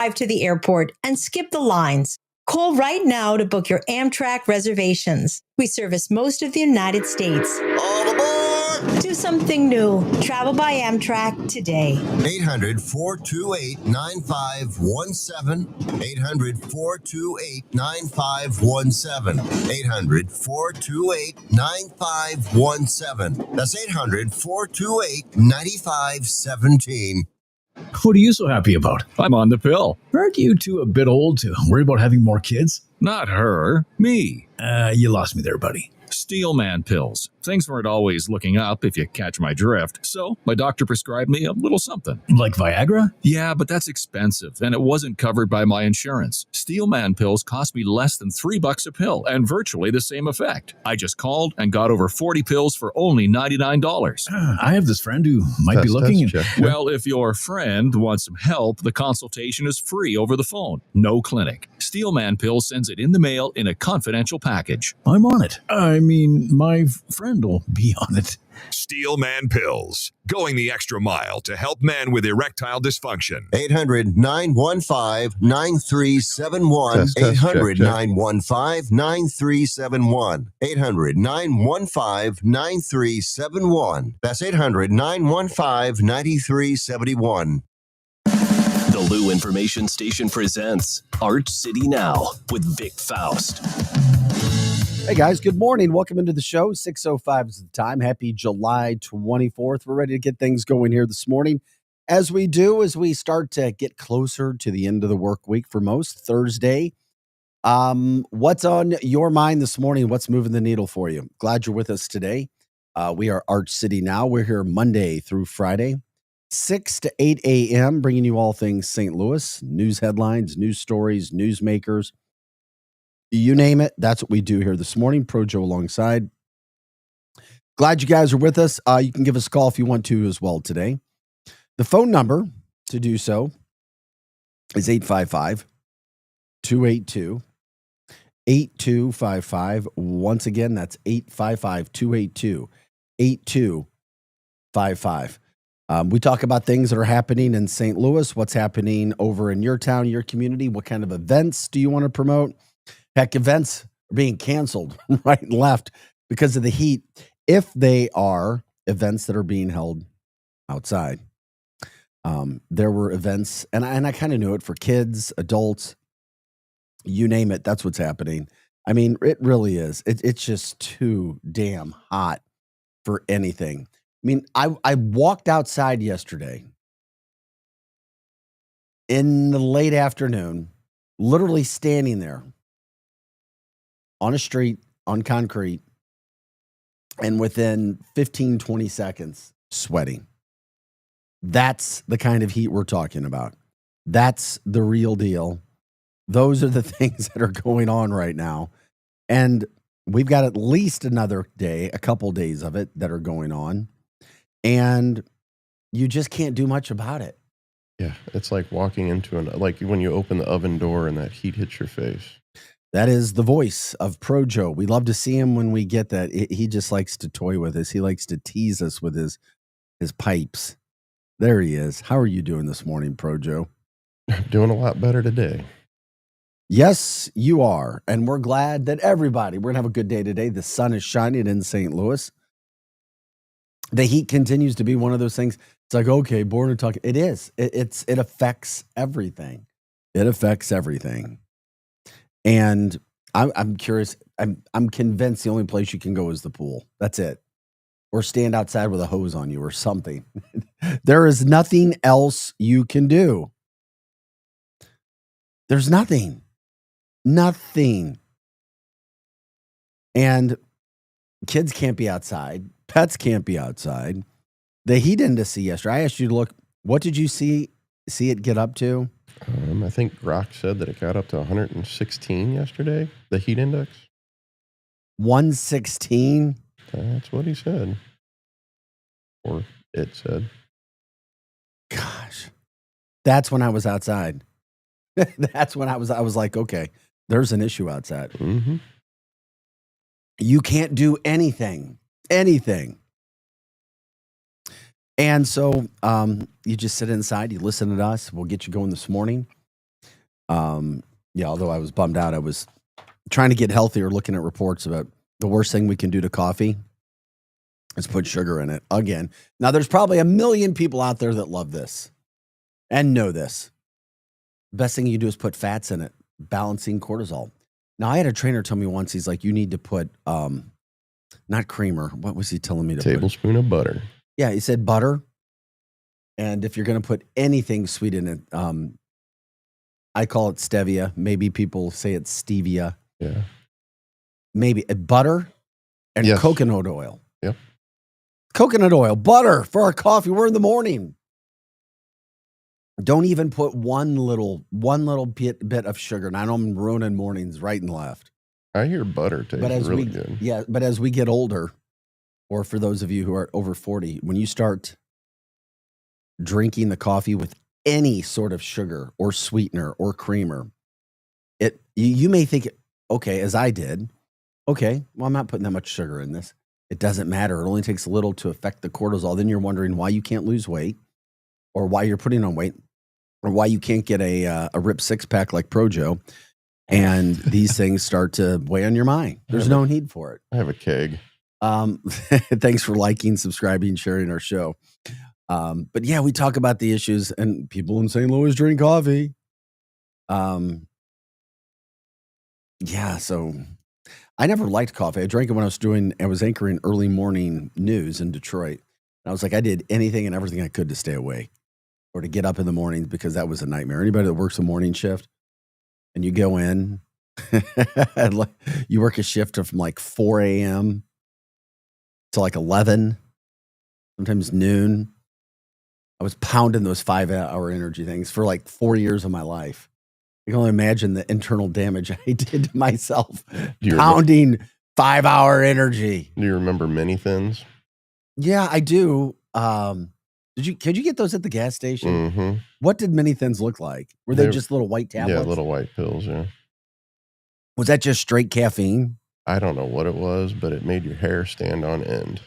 drive to the airport and skip the lines. Call right now to book your Amtrak reservations. We service most of the United States. All aboard! Do something new. Travel by Amtrak today. 800-428-9517. 800-428-9517. 800-428-9517. That's 800-428-9517. What are you so happy about? I'm on the pill. Aren't you two a bit old to worry about having more kids? Not her, me. You lost me there, buddy. Steelman pills. Things weren't always looking up, if you catch my drift. So my doctor prescribed me a little something. Like Viagra? Yeah, but that's expensive, and it wasn't covered by my insurance. Steelman pills cost me less than $3 a pill, and virtually the same effect. I just called and got over 40 pills for only $99. I have this friend who might be looking. Well, if your friend wants some help, the consultation is free over the phone. No clinic. Steelman Pills sends it in the mail in a confidential package. I'm on it. I mean, my friend will be on it. Steelman Pills, going the extra mile to help men with erectile dysfunction. 800-915-9371. 800-915-9371. 800-915-9371. That's 800-915-9371. The Lou Information Station presents Arch City Now with Vic Faust. Hey guys, good morning. Welcome into the show. 6:05 is the time. Happy July 24th. We're ready to get things going here this morning. As we do, as we start to get closer to the end of the work week for most, Thursday. What's on your mind this morning? What's moving the needle for you? Glad you're with us today. We are Arch City Now. We're here Monday through Friday, 6 to 8 a.m., bringing you all things St. Louis, news headlines, news stories, newsmakers. You name it, that's what we do here this morning. Projo alongside. Glad you guys are with us. You can give us a call if you want to as well today. The phone number to do so is 855-282-8255. Once again, that's 855-282-8255. We talk about things that are happening in St. Louis, what's happening over in your town, your community, what kind of events do you want to promote? Heck, events are being canceled right and left because of the heat, if they are events that are being held outside. There were events, and I kind of knew it, for kids, adults, you name it, that's what's happening. I mean, it really is. It's just too damn hot for anything. I mean, I walked outside yesterday in the late afternoon, literally standing there on a street, on concrete, and within 15, 20 seconds, sweating. That's the kind of heat we're talking about. That's the real deal. Those are the things that are going on right now. And we've got at least another day, a couple days of it that are going on. And you just can't do much about it. Yeah, it's like walking into like when you open the oven door and that heat hits your face. That is the voice of Projo. We love to see him when we get that. He just likes to toy with us. He likes to tease us with his pipes. There he is. How are you doing this morning, Projo? Doing a lot better today. Yes, you are. And we're glad that we're going to have a good day today. The sun is shining in St. Louis. The heat continues to be one of those things. It's like, okay, born and talking. It is. It affects everything. It affects everything. And I'm curious. I'm convinced the only place you can go is the pool. That's it. Or stand outside with a hose on you or something. There is nothing else you can do. There's nothing. Nothing. And kids can't be outside. Pets can't be outside. The heat index yesterday, I asked you to look. What did you see it get up to? I think Grok said that it got up to 116 yesterday, the heat index. 116? That's what he said. Or it said. Gosh. That's when I was outside. That's when I was like, okay, there's an issue outside. Mm-hmm. You can't do anything. And so you just sit inside, you listen to us. We'll get you going this morning. Yeah, although I was bummed out, I was trying to get healthier, looking at reports about the worst thing we can do to coffee is put sugar in it again. Now, there's probably a million people out there that love this and know this. Best thing you do is put fats in it, balancing cortisol. Now, I had a trainer tell me once, he's like, you need to put, not creamer. What was he telling me to put? Tablespoon of butter. Yeah, he said butter. And if you're going to put anything sweet in it, I call it stevia. Maybe people say it's stevia. Yeah. Maybe butter and Yes. coconut oil. Yep. Coconut oil, butter for our coffee. We're in the morning. Don't even put one little bit of sugar. And I know I'm ruining mornings right and left. I hear butter tastes But as really good. but as we get older, or for those of you who are over 40, when you start drinking the coffee with any sort of sugar or sweetener or creamer, you may think, okay, as I did, okay, well, I'm not putting that much sugar in this. It doesn't matter. It only takes a little to affect the cortisol. Then you're wondering why you can't lose weight, or why you're putting on weight, or why you can't get a ripped six-pack like Projo. And these things start to weigh on your mind. There's no need for it. I have a keg. Thanks for liking, subscribing, sharing our show. But yeah, we talk about the issues, and people in St. Louis drink coffee. Yeah, so I never liked coffee. I drank it when I was anchoring early morning news in Detroit. And I was like, I did anything and everything I could to stay awake or to get up in the mornings, because that was a nightmare. Anybody that works a morning shift and you go in, and you work a shift from like 4 a.m. to like 11, sometimes noon. I was pounding those 5-hour energy things for like 4 years of my life. I can only imagine the internal damage I did to myself pounding 5-hour energy. Do you remember Mini Thins? Yeah, I do. Could you get those at the gas station? Mm-hmm. What did Mini Thins look like? Were they just little white tablets? Yeah, little white pills, yeah. Was that just straight caffeine? I don't know what it was, but it made your hair stand on end.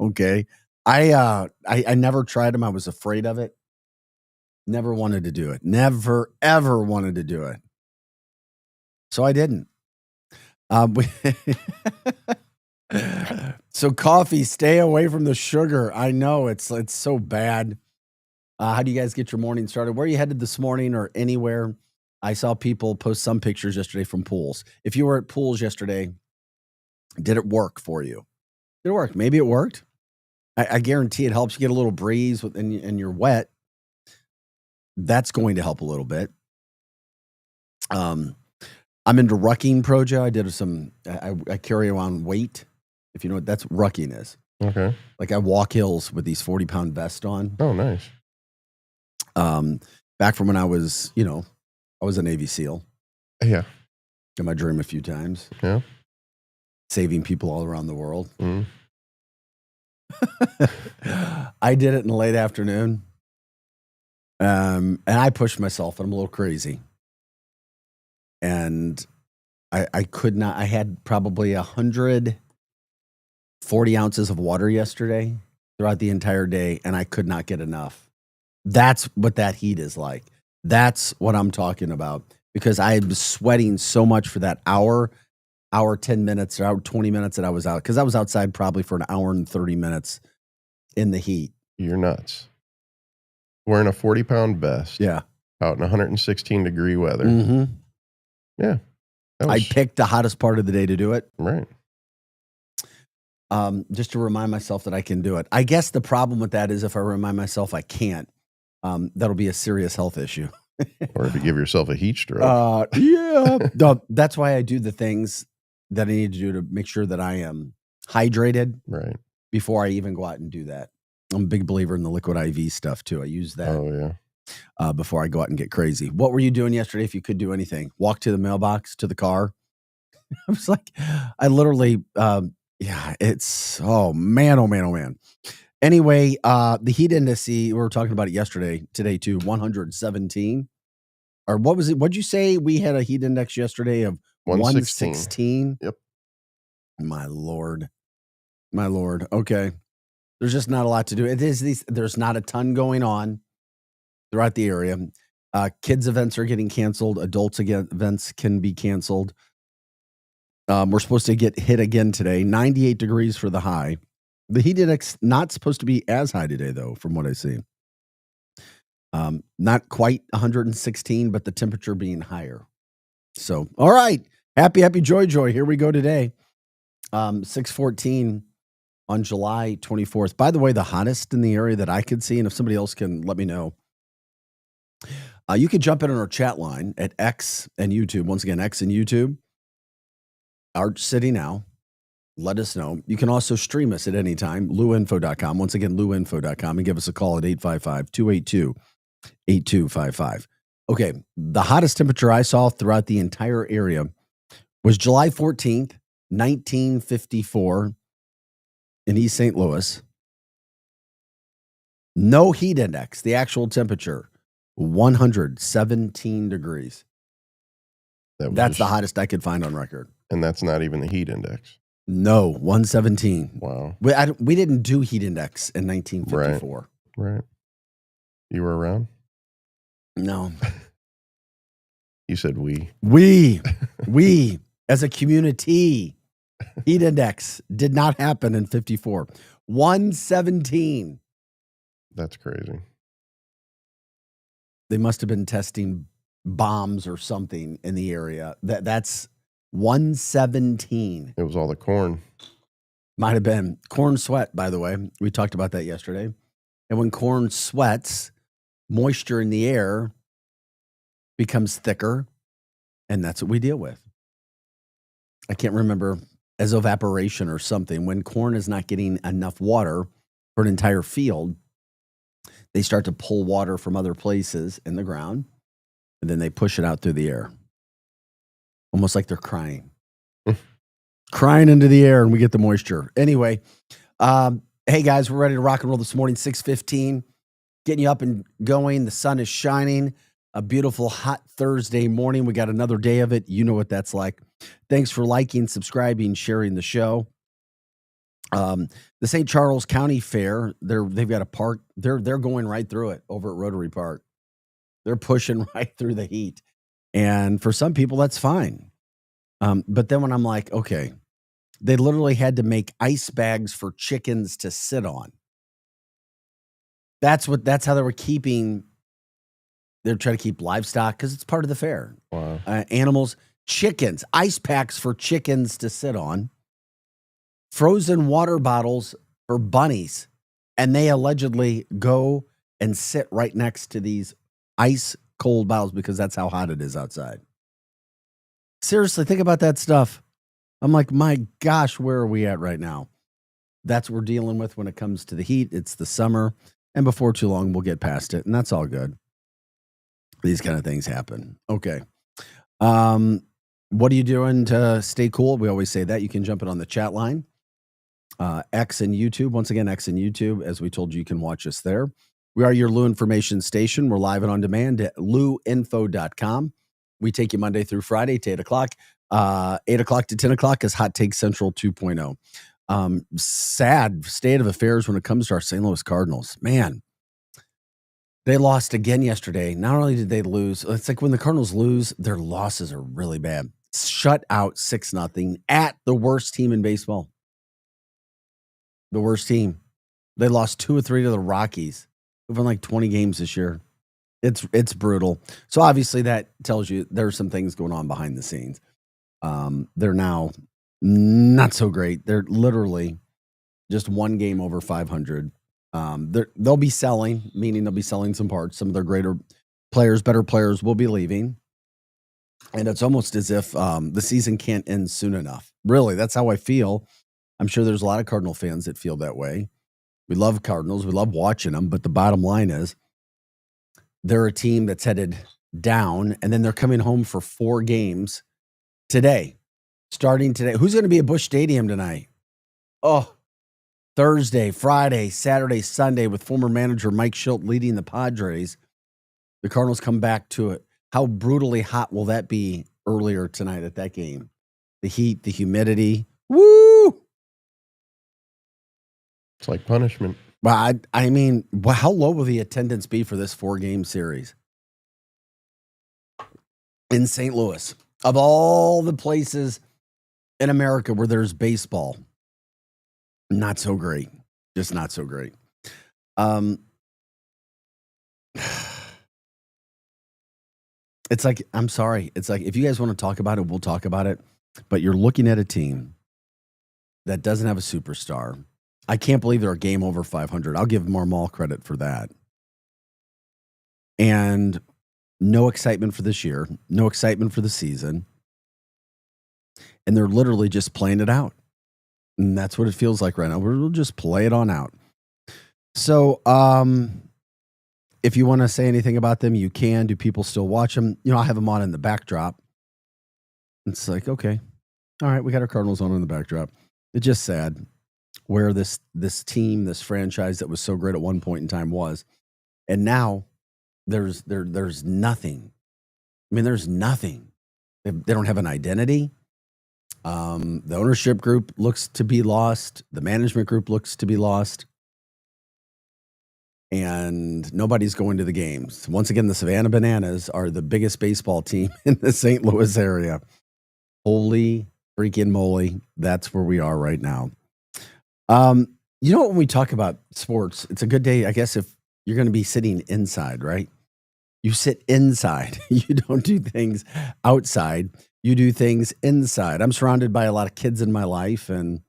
Okay. I never tried them. I was afraid of it. Never wanted to do it. Never, ever wanted to do it. So I didn't. So coffee, stay away from the sugar. I know it's so bad. How do you guys get your morning started? Where are you headed this morning, or anywhere? I saw people post some pictures yesterday from pools. If you were at pools yesterday, did it work for you? Did it work? Maybe it worked. I guarantee it helps you get a little breeze and you're wet. That's going to help a little bit. I'm into rucking, Projo. I did I carry around weight. If you know what that's rucking is. Okay. Like I walk hills with these 40-pound vests on. Oh, nice. Back from when I was a Navy SEAL. Yeah. In my dream a few times. Yeah. Saving people all around the world. Mm. I did it in the late afternoon. And I pushed myself, and I'm a little crazy. And I could not, I had probably 140 ounces of water yesterday throughout the entire day, and I could not get enough. That's what that heat is like. That's what I'm talking about, because I was sweating so much for that hour 10 minutes, or hour 20 minutes that I was out, because I was outside probably for an hour and 30 minutes in the heat. You're nuts. Wearing a 40-pound vest. Yeah. Out in 116-degree weather. Mm-hmm. Yeah. I picked the hottest part of the day to do it. Right. Just to remind myself that I can do it. I guess the problem with that is if I remind myself I can't, that'll be a serious health issue. Or if you give yourself a heat stroke. Yeah. No, that's why I do the things that I need to do to make sure that I am hydrated Right. before I even go out and do that. I'm a big believer in the liquid IV stuff too. I use that before I go out and get crazy. What were you doing yesterday if you could do anything? Walk to the mailbox, to the car? I was like, I literally, it's, oh man. Anyway, the heat index, we were talking about it today too, 117. Or what was it? What'd you say? We had a heat index yesterday of 116. Yep. My Lord. Okay. There's just not a lot to do. There's not a ton going on throughout the area. Kids events are getting canceled. Adults events can be canceled. We're supposed to get hit again today. 98 degrees for the high. The heat index not supposed to be as high today, though, from what I see. Not quite 116, but the temperature being higher. So, all right. Happy joy. Here we go today. 6:14 on July 24th. By the way, the hottest in the area that I could see, and if somebody else can let me know, you can jump in on our chat line at X and YouTube. Once again, X and YouTube. Arch City Now. Let us know. You can also stream us at any time, luinfo.com. Once again, luinfo.com, and give us a call at 855-282-8255. Okay, the hottest temperature I saw throughout the entire area was July 14th, 1954 in East St. Louis. No heat index, the actual temperature, 117 degrees. That's the hottest I could find on record. And that's not even the heat index. No, 117. Wow. We didn't do heat index in 1954. Right. You were around? No. You said we. We, as a community, heat index did not happen in 54. 117. That's crazy. They must have been testing bombs or something in the area. That's 117. It was all the corn. Might have been. Corn sweat, by the way. We talked about that yesterday. And when corn sweats, moisture in the air becomes thicker, and that's what we deal with. I can't remember, as evaporation or something. When corn is not getting enough water for an entire field, they start to pull water from other places in the ground, and then they push it out through the air. Almost like they're crying. Crying into the air, and we get the moisture. Anyway, hey, guys, we're ready to rock and roll this morning, 6:15. Getting you up and going. The sun is shining. A beautiful, hot Thursday morning. We got another day of it. You know what that's like. Thanks for liking, subscribing, sharing the show. The St. Charles County Fair, they've got a park. They're going right through it over at Rotary Park. They're pushing right through the heat. And for some people, that's fine. But then when I'm like, okay, they literally had to make ice bags for chickens to sit on. That's how they were keeping. They're trying to keep livestock because it's part of the fair. Wow. Animals, chickens, ice packs for chickens to sit on, frozen water bottles for bunnies. And they allegedly go and sit right next to these ice cold bottles because that's how hot it is outside. Seriously, think about that stuff. I'm like, my gosh, where are we at right now? That's what we're dealing with when it comes to the heat. It's the summer. And before too long, we'll get past it. And that's all good. These kind of things happen. Okay. What are you doing to stay cool? We always say that. You can jump in on the chat line. X and YouTube. Once again, X and YouTube. As we told you, you can watch us there. We are your Lou Information Station. We're live and on demand at luinfo.com. We take you Monday through Friday to 8 o'clock. 8 o'clock to 10 o'clock is Hot Take Central 2.0. Sad state of affairs when it comes to our St. Louis Cardinals. Man, they lost again yesterday. Not only did they lose, it's like when the Cardinals lose, their losses are really bad. Shut out 6-0 at the worst team in baseball. The worst team. They lost 2 or 3 to the Rockies. They've won like 20 games this year. It's brutal. So obviously that tells you there's some things going on behind the scenes. They're now not so great. They're literally just one game over 500. They'll be selling, meaning they'll be selling some parts. Some of their greater players, better players will be leaving. And it's almost as if the season can't end soon enough. Really, that's how I feel. I'm sure there's a lot of Cardinal fans that feel that way. We love Cardinals. We love watching them. But the bottom line is they're a team that's headed down, and then they're coming home for 4 games today, starting today. Who's going to be at Busch Stadium tonight? Oh, Thursday, Friday, Saturday, Sunday with former manager Mike Shildt leading the Padres. The Cardinals come back to it. How brutally hot will that be earlier tonight at that game? The heat, the humidity. Woo! It's like punishment. Well, I mean, how low will the attendance be for this 4-game series? in St. Louis. Of all the places in America where there's baseball, not so great. Just not so great. It's like, I'm sorry. It's like, if you guys want to talk about it, we'll talk about it. But you're looking at a team that doesn't have a superstar. I can't believe they're a game over 500. I'll give Marmol credit for that. And no excitement for this year, no excitement for the season. And they're literally just playing it out. And that's what it feels like right now. We'll just play it on out. So, if you want to say anything about them, you can. Do people still watch them? You know, I have them on in the backdrop. It's like, okay, all right, we got our Cardinals on in the backdrop. It's just sad where this team, this franchise that was so great at one point in time was, and now there's nothing. I mean, there's nothing. They don't have an identity. The ownership group looks to be lost. The management group looks to be lost. And nobody's going to the games. Once again, the Savannah Bananas are the biggest baseball team in the St. Louis area. Holy freaking moly. That's where we are right now. You know, when we talk about sports, it's a good day, I guess, if you're going to be sitting inside, right? You sit inside. You don't do things outside. You do things inside. I'm surrounded by a lot of kids in my life. And,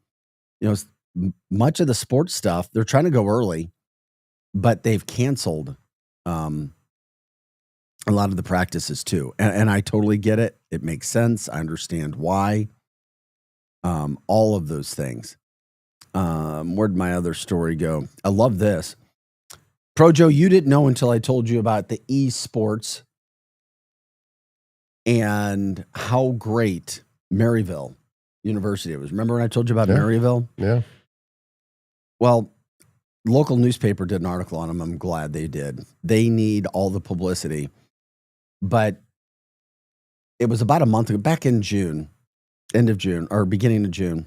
you know, much of the sports stuff, they're trying to go early, but they've canceled a lot of the practices too. And I totally get it. It makes sense. I understand why. All of those things. Where'd my other story go? I love this. Pro Joe, you didn't know until I told you about the esports and how great Maryville University was. Remember when I told you about Maryville? Yeah. Well, local newspaper did an article on them. I'm glad they did. They need all the publicity. But it was about a month ago, back in June, end of June, or beginning of June,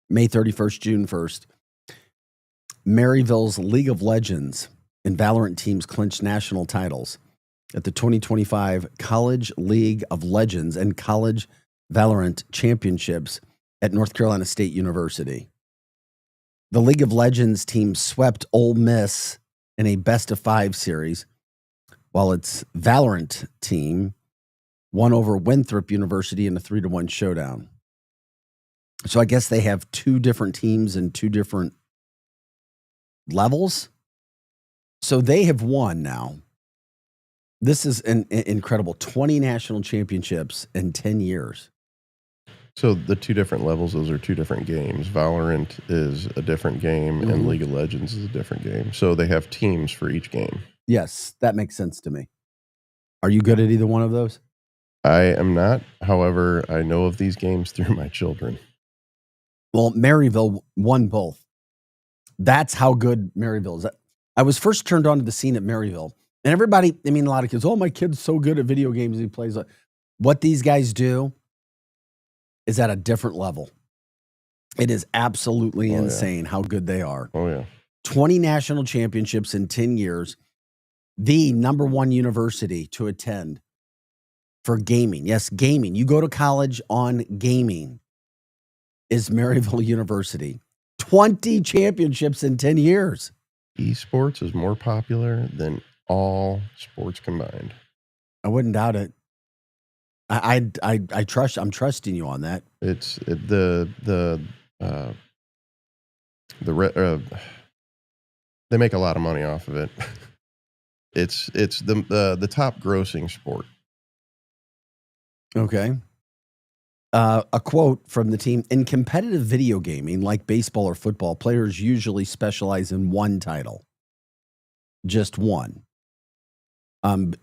May 31st, June 1st, Maryville's League of Legends and Valorant teams clinched national titles at the 2025 College League of Legends and College Valorant Championships at North Carolina State University. The League of Legends team swept Ole Miss in a best-of-5 series, while its Valorant team won over Winthrop University in a 3-1 showdown. So I guess they have two different teams and two different levels. So they have won now. This is an incredible 20 national championships in 10 years. So the two different levels, those are two different games. Valorant is a different game and League of Legends is a different game. So they have teams for each game. Yes, that makes sense to me. Are you good at either one of those? I am not. However, I know of these games through my children. Well, Maryville won both. That's how good Maryville is. I was first turned on to the scene at Maryville. And everybody, I mean, a lot of kids, oh, my kid's so good at video games. He plays. What these guys do is at a different level. It is absolutely insane how good they are. Oh, yeah. 20 national championships in 10 years. The number one university to attend for gaming. Yes, gaming. You go to college on gaming is Maryville University. 20 championships in 10 years. Esports is more popular than all sports combined. I wouldn't doubt it. I trust. I'm trusting you on that. They make a lot of money off of it. It's the top grossing sport. Okay. A quote from the team: in competitive video gaming, like baseball or football, players usually specialize in one title. Just one.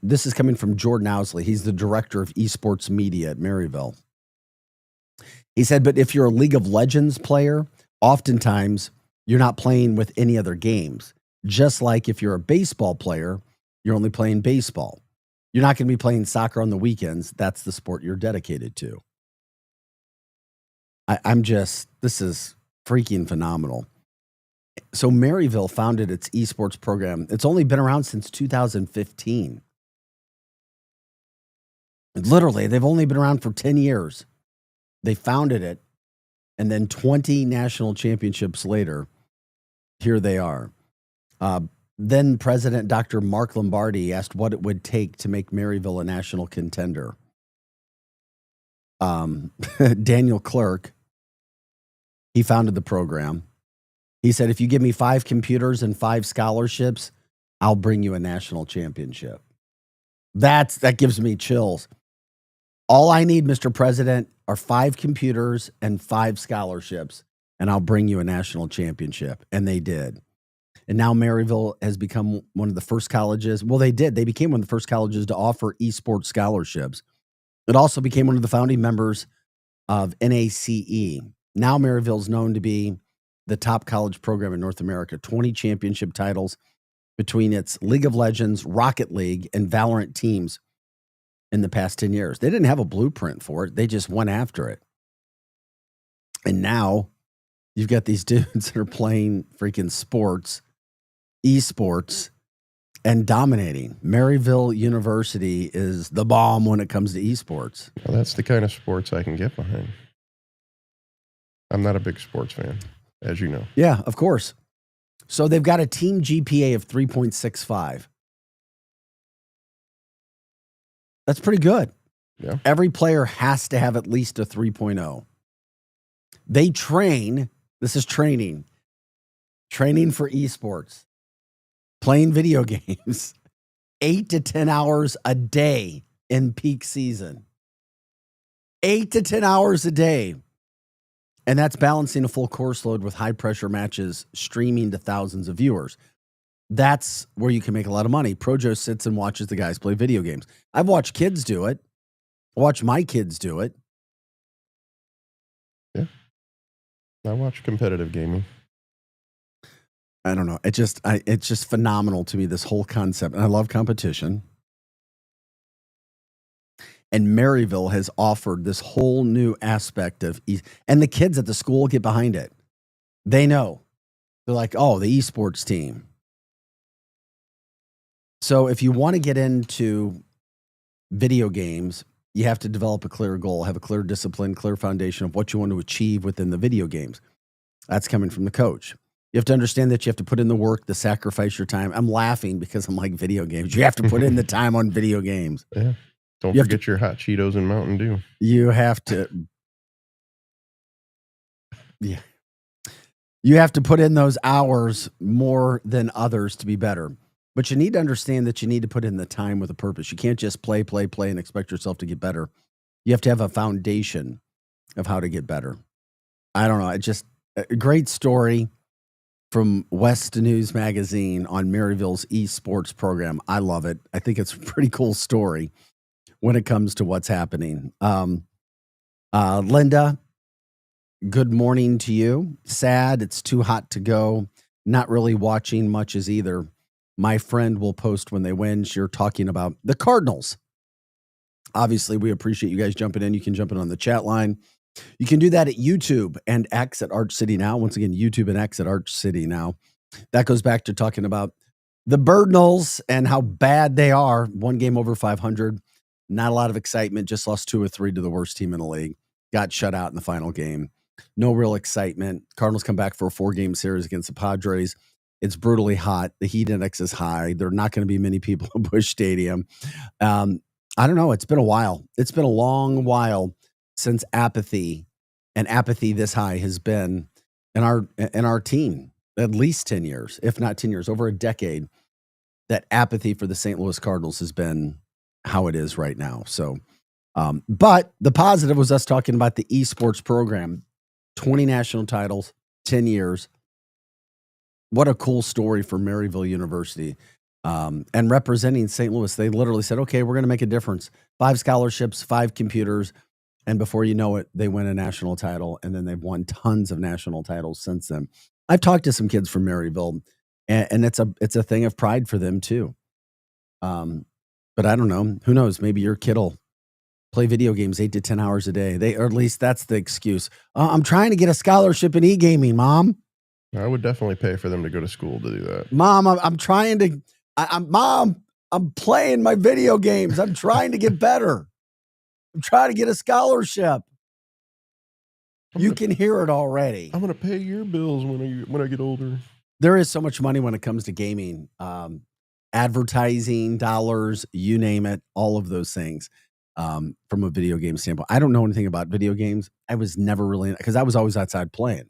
This is coming from Jordan Owsley. He's the director of esports media at Maryville. He said, but if you're a League of Legends player, oftentimes you're not playing with any other games. Just like if you're a baseball player, you're only playing baseball. You're not going to be playing soccer on the weekends. That's the sport you're dedicated to. This is freaking phenomenal. So Maryville founded its esports program. It's only been around since 2015. Literally, they've only been around for 10 years. They founded it, and then 20 national championships later, here they are. Then President Dr. Mark Lombardi asked what it would take to make Maryville a national contender. Daniel Clerk, he founded the program. He said, if you give me 5 computers and 5 scholarships, I'll bring you a national championship. That gives me chills. All I need, Mr. President, are 5 computers and 5 scholarships, and I'll bring you a national championship. And they did. And now Maryville has become one of the first colleges. Well, they did. They became one of the first colleges to offer esports scholarships. It also became one of the founding members of NACE. Now Maryville is known to be the top college program in North America. 20 championship titles between its League of Legends, Rocket League, and Valorant teams in the past 10 years. They didn't have a blueprint for it. They just went after it. And now you've got these dudes that are playing freaking sports, esports, and dominating. Maryville University is the bomb when it comes to esports. Well, that's the kind of sports I can get behind. I'm not a big sports fan, as you know. Yeah, of course. So they've got a team GPA of 3.65. That's pretty good. Yeah. Every player has to have at least a 3.0. They train, this is training for esports, playing video games, 8 to 10 hours a day in peak season. 8 to 10 hours a day. And that's balancing a full course load with high pressure matches, streaming to thousands of viewers. That's where you can make a lot of money. Projo sits and watches the guys play video games. I've watched kids do it. I watch my kids do it. Yeah. I watch competitive gaming. I don't know. It's just phenomenal to me, this whole concept. And I love competition. And Maryville has offered this whole new aspect of, and the kids at the school get behind it. They know. They're like, oh, the esports team. So if you want to get into video games, you have to develop a clear goal, have a clear discipline, clear foundation of what you want to achieve within the video games. That's coming from the coach. You have to understand that you have to put in the work, the sacrifice your time. I'm laughing because I'm like, video games. You have to put in the time on video games. Yeah. Don't forget your hot Cheetos and Mountain Dew. You have to. Yeah. You have to put in those hours more than others to be better. But you need to understand that you need to put in the time with a purpose. You can't just play, and expect yourself to get better. You have to have a foundation of how to get better. I don't know. It's just a great story from West News Magazine on Maryville's esports program. I love it. I think it's a pretty cool story when it comes to what's happening. Linda, good morning to you. Sad, it's too hot to go. Not really watching much as either. My friend will post when they win. You're talking about the Cardinals. Obviously, we appreciate you guys jumping in. You can jump in on the chat line. You can do that at YouTube and X at Arch City Now. Once again, YouTube and X at Arch City Now. That goes back to talking about the Birdnals and how bad they are. 1 game over 500. Not a lot of excitement. Just lost 2 or 3 to the worst team in the league. Got shut out in the final game. No real excitement. Cardinals come back for a 4-game series against the Padres. It's brutally hot. The heat index is high. There are not going to be many people at Busch Stadium. I don't know. It's been a while. It's been a long while since apathy this high has been in our team. At least 10 years, if not 10 years, over a decade. That apathy for the St. Louis Cardinals has been how it is right now. So, but the positive was us talking about the esports program. 20 national titles, 10 years. What a cool story for Maryville University. And representing St. Louis, they literally said, okay, we're going to make a difference. 5 scholarships, 5 computers. And before you know it, they win a national title. And then they've won tons of national titles since then. I've talked to some kids from Maryville, and it's a thing of pride for them too. But I don't know. Who knows? Maybe your kid will play video games 8 to 10 hours a day. Or at least that's the excuse. I'm trying to get a scholarship in e-gaming, Mom. I would definitely pay for them to go to school to do that. Mom, I'm trying to. Mom, I'm playing my video games. I'm trying to get better. I'm trying to get a scholarship. You can hear it already. I'm going to pay your bills when I get older. There is so much money when it comes to gaming, advertising, dollars, you name it, all of those things. From a video game standpoint, I don't know anything about video games. I was never really, because I was always outside playing.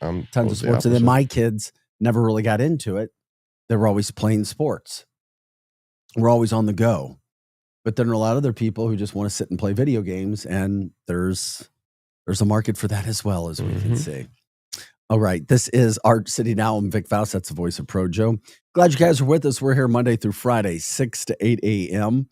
I'm Tons of sports. And then my kids never really got into it. They were always playing sports. We're always on the go. But then there are a lot of other people who just want to sit and play video games, and there's a market for that as well, as we can see. All right. This is Art City Now. I'm Vic Faust. That's the voice of Projo. Glad you guys are with us. We're here Monday through Friday, 6 to 8 a.m.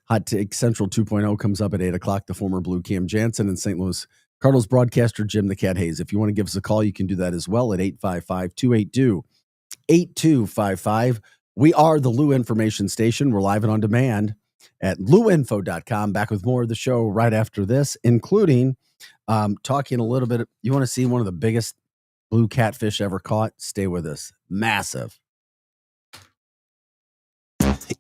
Hot Take Central 2.0 comes up at 8 o'clock. The former Blue Cam Jansen and St. Louis Cardinals broadcaster Jim the Cat Hayes. If you want to give us a call, you can do that as well at 855-282-8255. We are the Lou Information Station. We're live and on demand at louinfo.com. Back with more of the show right after this, including talking a little bit. You want to see one of the biggest blue catfish ever caught? Stay with us. Massive.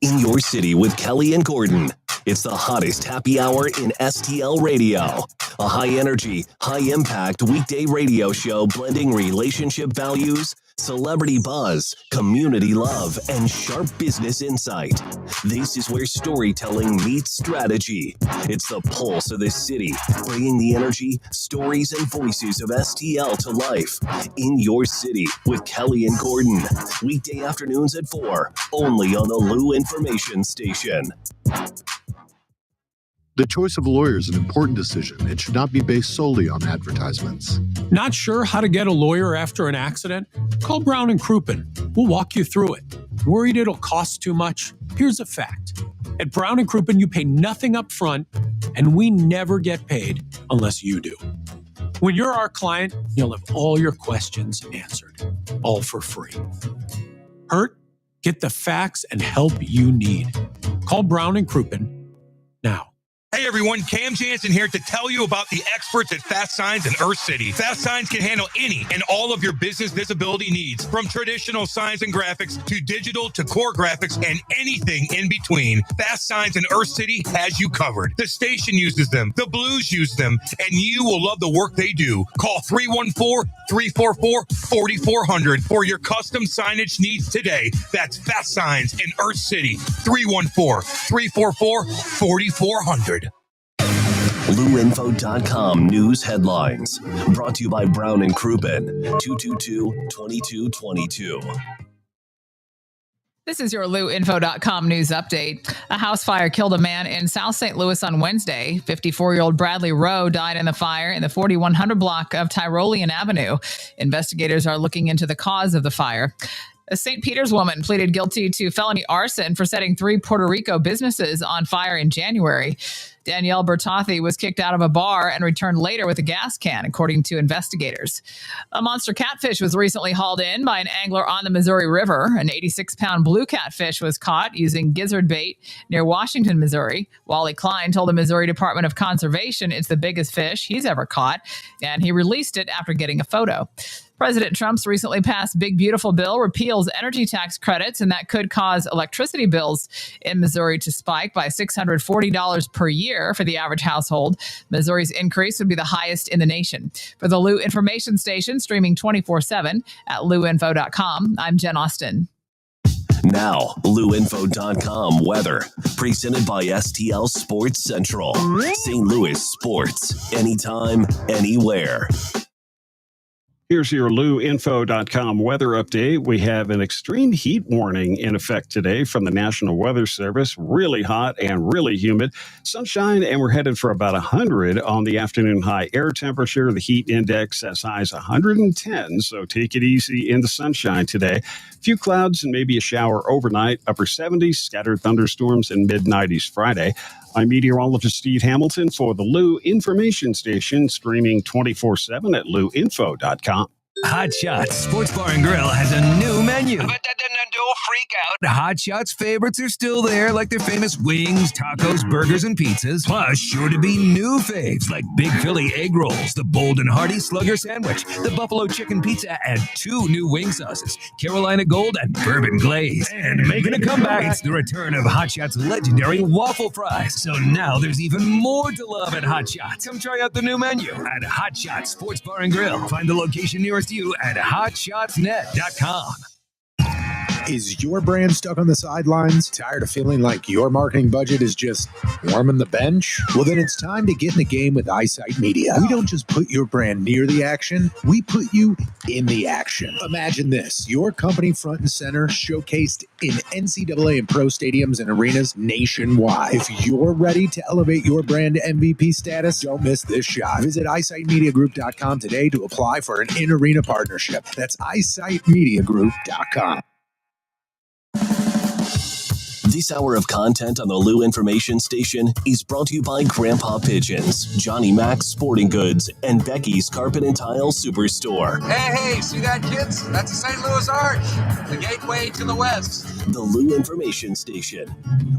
In your city with Kelly and Gordon. It's the hottest happy hour in STL radio. A high-energy, high-impact weekday radio show blending relationship values, celebrity buzz, community love, and sharp business insight. This is where storytelling meets strategy. It's the pulse of this city, bringing the energy, stories, and voices of STL to life. In your city with Kelly and Gordon. Weekday afternoons at 4, only on the Lou Information Station. The choice of a lawyer is an important decision. It should not be based solely on advertisements. Not sure how to get a lawyer after an accident? Call Brown & Crouppen. We'll walk you through it. Worried it'll cost too much? Here's a fact. At Brown & Crouppen, you pay nothing up front, and we never get paid unless you do. When you're our client, you'll have all your questions answered, all for free. Hurt? Get the facts and help you need. Call Brown & Crouppen now. Hey everyone, Cam Jansen here to tell you about the experts at Fast Signs in Earth City. Fast Signs can handle any and all of your business visibility needs, from traditional signs and graphics to digital to core graphics and anything in between. Fast Signs in Earth City has you covered. The station uses them, the Blues use them, and you will love the work they do. Call 314-344-4400 for your custom signage needs today. That's Fast Signs in Earth City, 314-344-4400. LouInfo.com news headlines. Brought to you by Brown & Crouppen, 222-2222. This is your LouInfo.com news update. A house fire killed a man in South St. Louis on Wednesday. 54-year-old Bradley Rowe died in the fire in the 4100 block of Tyrolean Avenue. Investigators are looking into the cause of the fire. A St. Peter's woman pleaded guilty to felony arson for setting 3 Puerto Rico businesses on fire in January. Danielle Bertothy was kicked out of a bar and returned later with a gas can, according to investigators. A monster catfish was recently hauled in by an angler on the Missouri River. An 86-pound blue catfish was caught using gizzard bait near Washington, Missouri. Wally Klein told the Missouri Department of Conservation it's the biggest fish he's ever caught, and he released it after getting a photo. President Trump's recently passed Big Beautiful Bill repeals energy tax credits, and that could cause electricity bills in Missouri to spike by $640 per year for the average household. Missouri's increase would be the highest in the nation. For the Lou Information Station, streaming 24/7 at louinfo.com, I'm Jen Austin. Now, LouInfo.com weather. Presented by STL Sports Central. St. Louis sports. Anytime, anywhere. Here's your LouInfo.com weather update. We have an extreme heat warning in effect today from the National Weather Service. Really hot and really humid. Sunshine, and we're headed for about 100 on the afternoon high air temperature. The heat index as high as 110, so take it easy in the sunshine today. A few clouds and maybe a shower overnight. Upper 70s, scattered thunderstorms, and mid-90s Friday. I'm meteorologist Steve Hamilton for the Lou Information Station, streaming 24/7 at louinfo.com. Hot Shots Sports Bar and Grill has a new menu. But don't freak out. Hot Shots favorites are still there, like their famous wings, tacos, burgers, and pizzas. Plus, sure to be new faves like Big Philly egg rolls, the Bold and Hearty Slugger sandwich, the Buffalo chicken pizza, and 2 new wing sauces, Carolina Gold and Bourbon Glaze. And making a comeback, it's the return of Hot Shots' legendary waffle fries. So now there's even more to love at Hot Shots. Come try out the new menu at Hot Shots Sports Bar and Grill. Find the location nearest you at hotshotsnet.com. Is your brand stuck on the sidelines? Tired of feeling like your marketing budget is just warming the bench? Well, then it's time to get in the game with Eyesight Media. We don't just put your brand near the action, we put you in the action. Imagine this, your company front and center, showcased in NCAA and pro stadiums and arenas nationwide. If you're ready to elevate your brand to MVP status, don't miss this shot. Visit eyesightmediagroup.com today to apply for an in-arena partnership. That's eyesightmediagroup.com. This hour of content on the Lou Information Station is brought to you by Grandpa Pigeons, Johnny Mac's Sporting Goods, and Becky's Carpet and Tile Superstore. Hey, see that, kids? That's the St. Louis Arch, the gateway to the West. The Lou Information Station,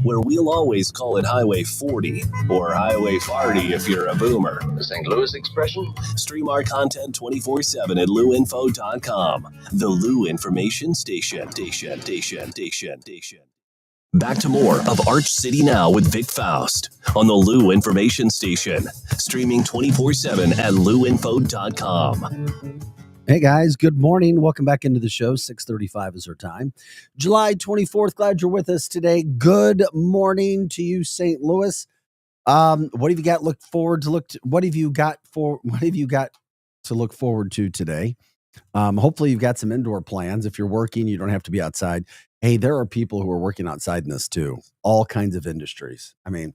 where we'll always call it Highway 40 or Highway 40 if you're a boomer. The St. Louis expression? Stream our content 24/7 at louinfo.com. The Lou Information Station. Back to more of Arch City Now with Vic Faust on the Lou Information Station, streaming 24/7 at louinfo.com. Hey guys, good morning. Welcome back into the show. 6:35 is our time. July 24th. Glad you're with us today. Good morning to you, St. Louis. What have you got what have you got to look forward to today? Hopefully you've got some indoor plans. If you're working, you don't have to be outside. Hey, there are people who are working outside in this too. All kinds of industries. I mean,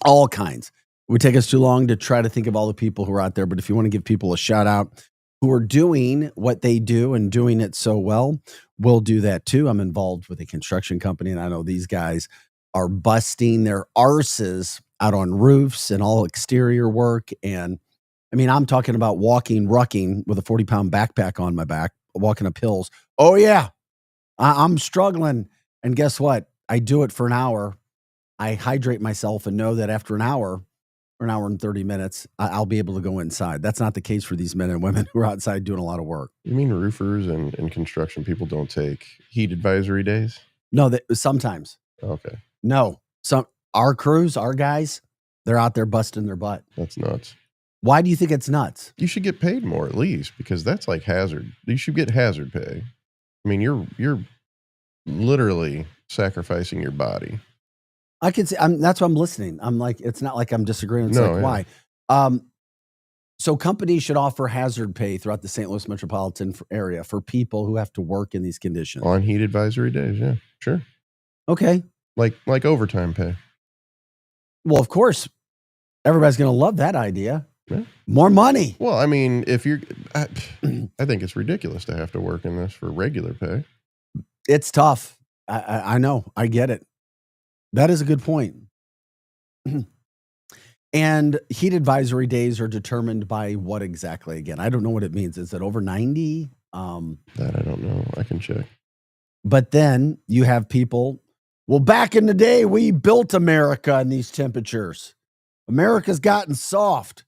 all kinds. It would take us too long to try to think of all the people who are out there. But if you want to give people a shout out who are doing what they do and doing it so well, we'll do that too. I'm involved with a construction company, and I know these guys are busting their arses out on roofs and all exterior work. And I mean, I'm talking about rucking with a 40-pound backpack on my back, walking up hills. Oh, yeah. I'm struggling. And guess what? I do it for an hour. I hydrate myself and know that after an hour or an hour and 30 minutes, I'll be able to go inside. That's not the case for these men and women who are outside doing a lot of work. You mean roofers and construction people don't take heat advisory days? No, sometimes. Okay. No. Our crews, our guys, they're out there busting their butt. That's nuts. Why do you think it's nuts? You should get paid more at least, because that's like hazard. You should get hazard pay. I mean, you're literally sacrificing your body. I can say that's why I'm listening. I'm like, it's not like I'm disagreeing. It's why? So companies should offer hazard pay throughout the St. Louis metropolitan area for people who have to work in these conditions. On heat advisory days, yeah, sure. Okay. Like overtime pay. Well, of course, everybody's going to love that idea. Yeah. More money. Well, I mean, I think it's ridiculous to have to work in this for regular pay. It's tough. I know. I get it. That is a good point. And heat advisory days are determined by what exactly? Again, I don't know what it means. Is it over 90? That I don't know. I can check. But then you have people, well, back in the day, we built America in these temperatures. America's gotten soft.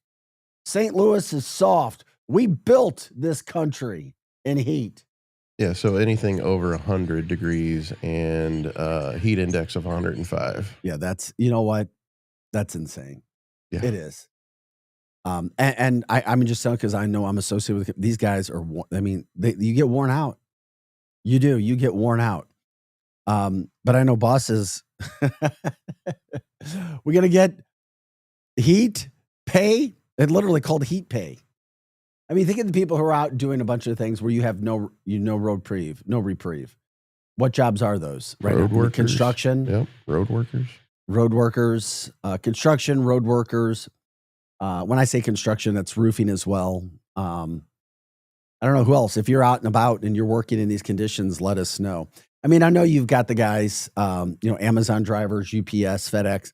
St. Louis is soft. We built this country in heat. Yeah, so anything over 100 degrees and heat index of 105. Yeah, you know what? That's insane. Yeah. It is. And I'm just telling because I know I'm associated with these guys. You get worn out. You do. You get worn out. But I know bosses, we're going to get heat pay. It literally called heat pay. I mean, think of the people who are out doing a bunch of things where you have no reprieve. What jobs are those? Right. Road workers. Construction. Yep. Road workers. Construction, road workers. When I say construction, that's roofing as well. I don't know who else. If you're out and about and you're working in these conditions, let us know. I mean, I know you've got the guys, Amazon drivers, UPS, FedEx.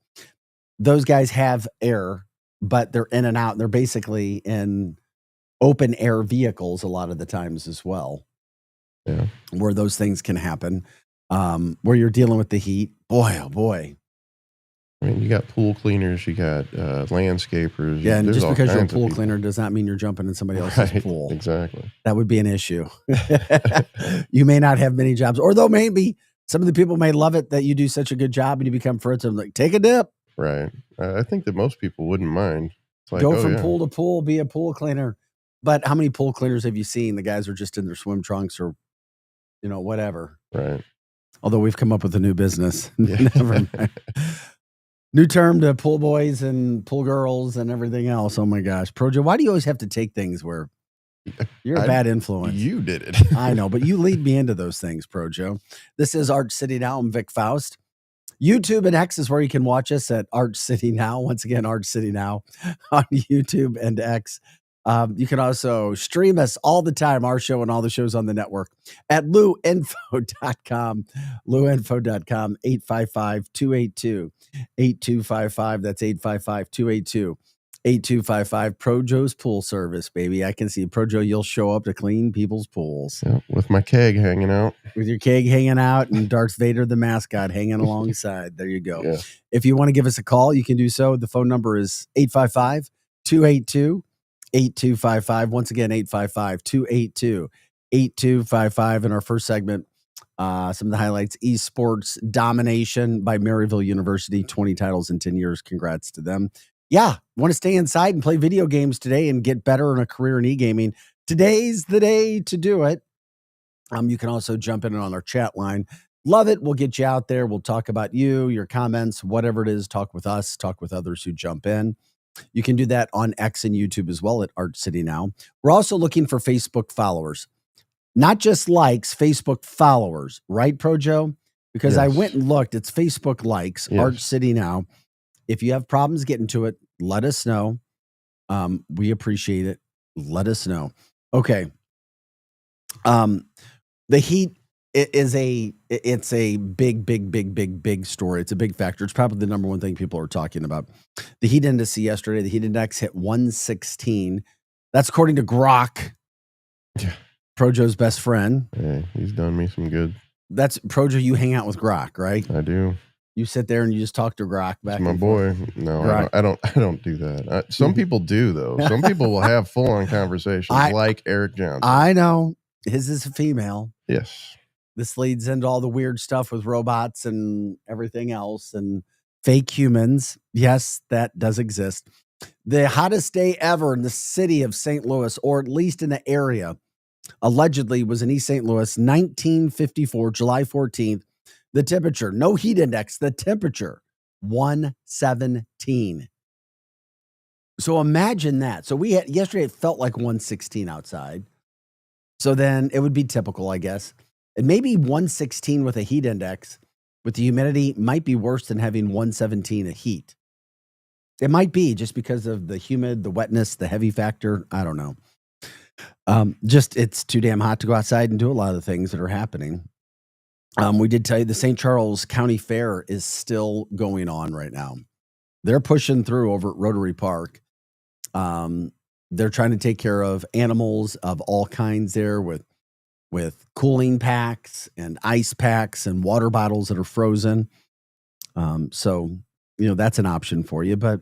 Those guys have air, but they're in and out. And they're basically in open air vehicles a lot of the times as well. Yeah. Where those things can happen. Where you're dealing with the heat. Boy, oh boy. I mean, you got pool cleaners, you got landscapers. Yeah, and there's just all because you're a kinds of pool people. cleaner does not mean you're jumping in somebody else's Right, pool. exactly. That would be an issue. You may not have many jobs, or though maybe some of the people may love it that you do such a good job and you become friends and like, take a dip. Right. I think that most people wouldn't mind. It's like, Go oh, from yeah. pool to pool, be a pool cleaner. But how many pool cleaners have you seen? The guys are just in their swim trunks or, whatever. Right. Although we've come up with a new business. Yeah. Never mind. New term to pool boys and pool girls and everything else. Oh my gosh. Projo, why do you always have to take things where you're a bad influence? You did it. I know, but you lead me into those things, Projo. This is Arch City Now. I'm Vic Faust. YouTube and X is where you can watch us at Arch City Now. Once again, Arch City Now on YouTube and X. You can also stream us all the time, our show and all the shows on the network at luinfo.com, luinfo.com, 855-282-8255. That's 855-282-8255. Projo's Pool Service, baby. I can see Projo, you'll show up to clean people's pools. Yeah, with my keg hanging out. With your keg hanging out and Darth Vader, the mascot, hanging alongside. There you go. Yeah. If you want to give us a call, you can do so. The phone number is 855-282-8255. Once again, 855-282-8255. In our first segment, some of the highlights: esports domination by Maryville University, 20 titles in 10 years. Congrats to them. Yeah, want to stay inside and play video games today and get better in a career in e-gaming? Today's the day to do it. You can also jump in on our chat line. Love it. We'll get you out there. We'll talk about you, your comments, whatever it is. Talk with us, talk with others who jump in. You can do that on X and YouTube as well at Arch City Now. We're also looking for Facebook followers, not just likes, Facebook followers, right, Projo? Because I went and looked. It's Facebook likes, Arch City Now. If you have problems getting to it, let us know. We appreciate it. Let us know. Okay. The heat it's a big story. It's a big factor. It's probably the number one thing people are talking about. The heat index yesterday, the heat index hit 116. That's according to Grok. Yeah. Projo's best friend. Yeah, he's done me some good. That's Projo. You hang out with Grok, right? I do. You sit there and you just talk to Grok back. It's my boy. No, Grok. I don't do that. Some people do though. Some people will have full on conversations like Eric Johnson. I know. His is a female. Yes. This leads into all the weird stuff with robots and everything else and fake humans. Yes, that does exist. The hottest day ever in the city of St. Louis, or at least in the area, allegedly was in East St. Louis, 1954, July 14th. The temperature, no heat index, the temperature, 117. So imagine that. So we had yesterday, it felt like 116 outside. So then it would be typical, I guess. And maybe 116 with a heat index with the humidity might be worse than having 117 of heat. It might be just because of the humid, the wetness, the heavy factor. I don't know. Just it's too damn hot to go outside and do a lot of the things that are happening. We did tell you the St. Charles County Fair is still going on right now. They're pushing through over at Rotary Park. They're trying to take care of animals of all kinds there with cooling packs and ice packs and water bottles that are frozen. So, that's an option for you. But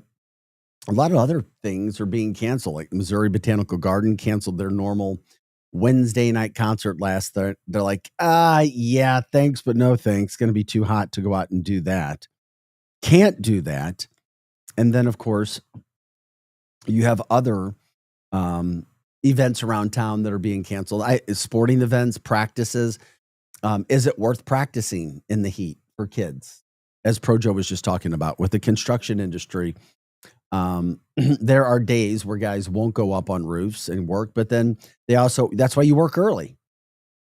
a lot of other things are being canceled, like Missouri Botanical Garden canceled their normal Wednesday night concert last. They're like, yeah, thanks, but no thanks. It's going to be too hot to go out and do that. Can't do that. And then, of course, you have other events around town that are being canceled. Sporting events, practices. Is it worth practicing in the heat for kids? As Projo was just talking about with the construction industry, there are days where guys won't go up on roofs and work, but then that's why you work early.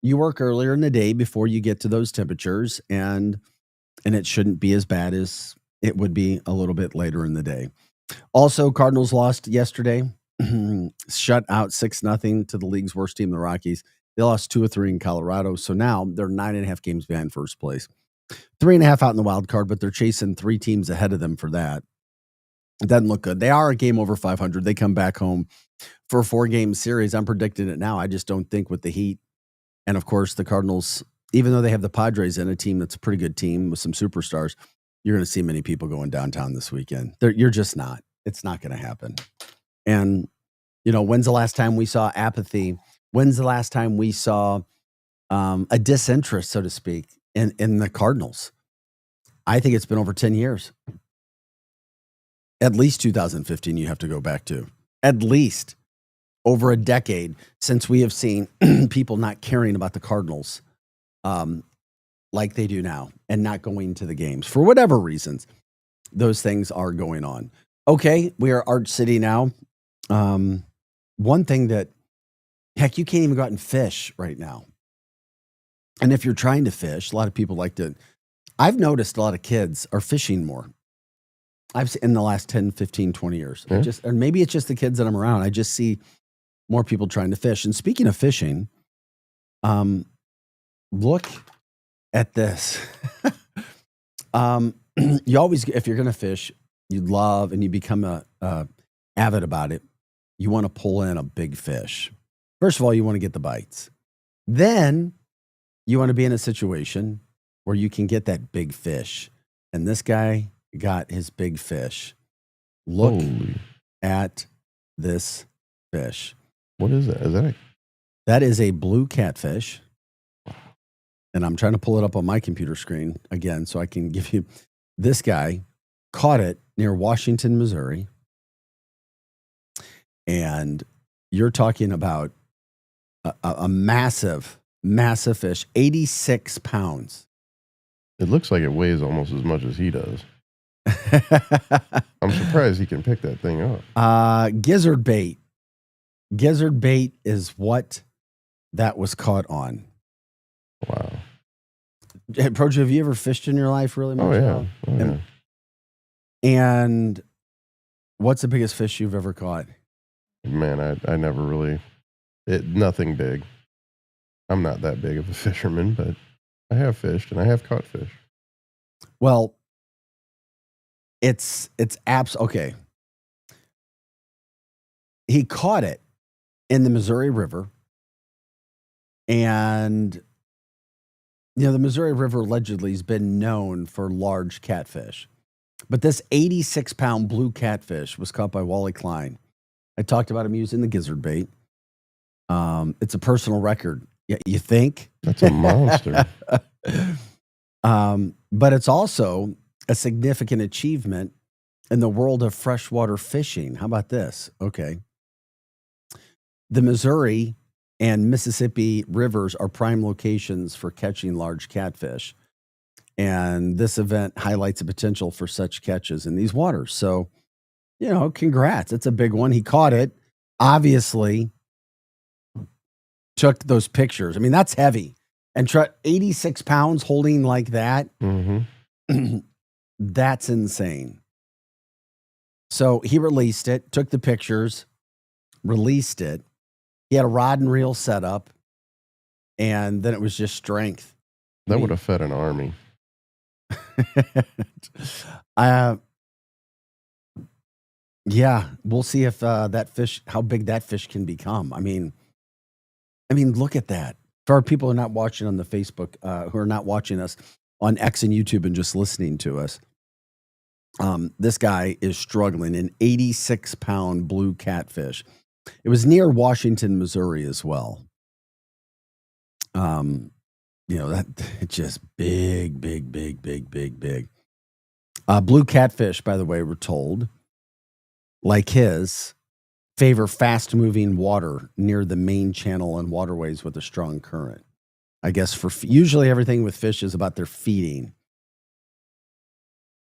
You work earlier in the day before you get to those temperatures, and it shouldn't be as bad as it would be a little bit later in the day. Also, Cardinals lost yesterday, shut out 6-0 to the league's worst team, the Rockies. They lost 2 of 3 in Colorado. So now they're 9.5 games behind first place, 3.5 out in the wild card, but they're chasing 3 teams ahead of them for that. It doesn't look good. They are a game over 500. They come back home for a 4-game series. I'm predicting it now. I just don't think with the Heat. And, of course, the Cardinals, even though they have the Padres in, a team that's a pretty good team with some superstars, you're going to see many people going downtown this weekend. You're just not. It's not going to happen. And, when's the last time we saw apathy? When's the last time we saw a disinterest, so to speak, in the Cardinals? I think it's been over 10 years. At least 2015 you have to go back to. At least over a decade since we have seen people not caring about the Cardinals like they do now and not going to the games. For whatever reasons, those things are going on. Okay, we are Arch City now. One thing that, heck, you can't even go out and fish right now. And if you're trying to fish, a lot of people I've noticed a lot of kids are fishing more. I've seen in the last 10, 15, 20 years. Yeah. Or maybe it's just the kids that I'm around. I just see more people trying to fish. And speaking of fishing, look at this. You always, if you're going to fish, you love and you become a avid about it. You want to pull in a big fish. First of all, you want to get the bites. Then you want to be in a situation where you can get that big fish. And this guy got his big fish. Look at this fish. What is that? That is a blue catfish. And I'm trying to pull it up on my computer screen again so I can give you. This guy caught it near Washington, Missouri. And you're talking about a massive, massive fish, 86 pounds. It looks like it weighs almost as much as he does. I'm surprised he can pick that thing up. Gizzard bait. Gizzard bait is what that was caught on. Wow. Projo, have you ever fished in your life really much? Oh, yeah. And what's the biggest fish you've ever caught? Man, I never really, nothing big. I'm not that big of a fisherman, but I have fished and I have caught fish. Well, it's okay. He caught it in the Missouri River. And, the Missouri River allegedly has been known for large catfish. But this 86-pound blue catfish was caught by Wally Klein. I talked about him using the gizzard bait. It's a personal record. Yeah, you think? That's a monster. But it's also a significant achievement in the world of freshwater fishing. How about this? Okay. The Missouri and Mississippi rivers are prime locations for catching large catfish. And this event highlights the potential for such catches in these waters. So, congrats. It's a big one. He caught it. Obviously, took those pictures. I mean, that's heavy. And 86 pounds holding like that, that's insane. So he released it, took the pictures, released it. He had a rod and reel set up, and then it was just strength. That would have fed an army. Yeah, we'll see if that fish, how big that fish can become. I mean, look at that. For our people who are not watching on the Facebook, who are not watching us on X and YouTube and just listening to us, this guy is struggling. An 86-pound blue catfish. It was near Washington, Missouri as well. That it's just big. Blue catfish, by the way, we're told, like his, favor fast-moving water near the main channel and waterways with a strong current. I guess usually everything with fish is about their feeding.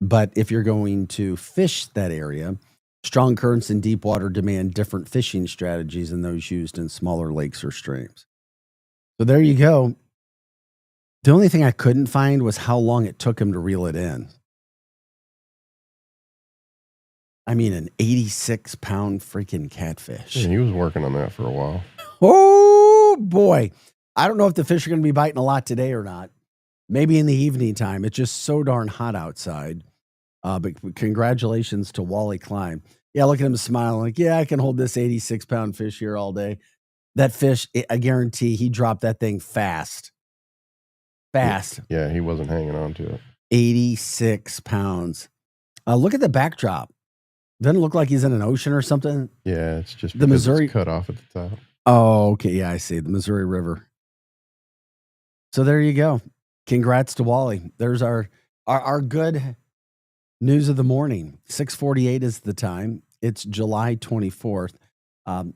But if you're going to fish that area, strong currents in deep water demand different fishing strategies than those used in smaller lakes or streams. So there you go. The only thing I couldn't find was how long it took him to reel it in. I mean, an 86-pound freaking catfish. Yeah, he was working on that for a while. Oh, boy. I don't know if the fish are going to be biting a lot today or not. Maybe in the evening time. It's just so darn hot outside. But congratulations to Wally Klein. Yeah, look at him smiling like, yeah, I can hold this 86-pound fish here all day. That fish, I guarantee he dropped that thing fast. Fast. Yeah, he wasn't hanging on to it. 86 pounds. Look at the backdrop. Doesn't it look like he's in an ocean or something? Yeah, it's just the Missouri it's cut off at the top. Oh, okay. Yeah, I see. The Missouri River. So there you go. Congrats to Wally. There's our good news of the morning. 6:48 is the time. It's July 24th.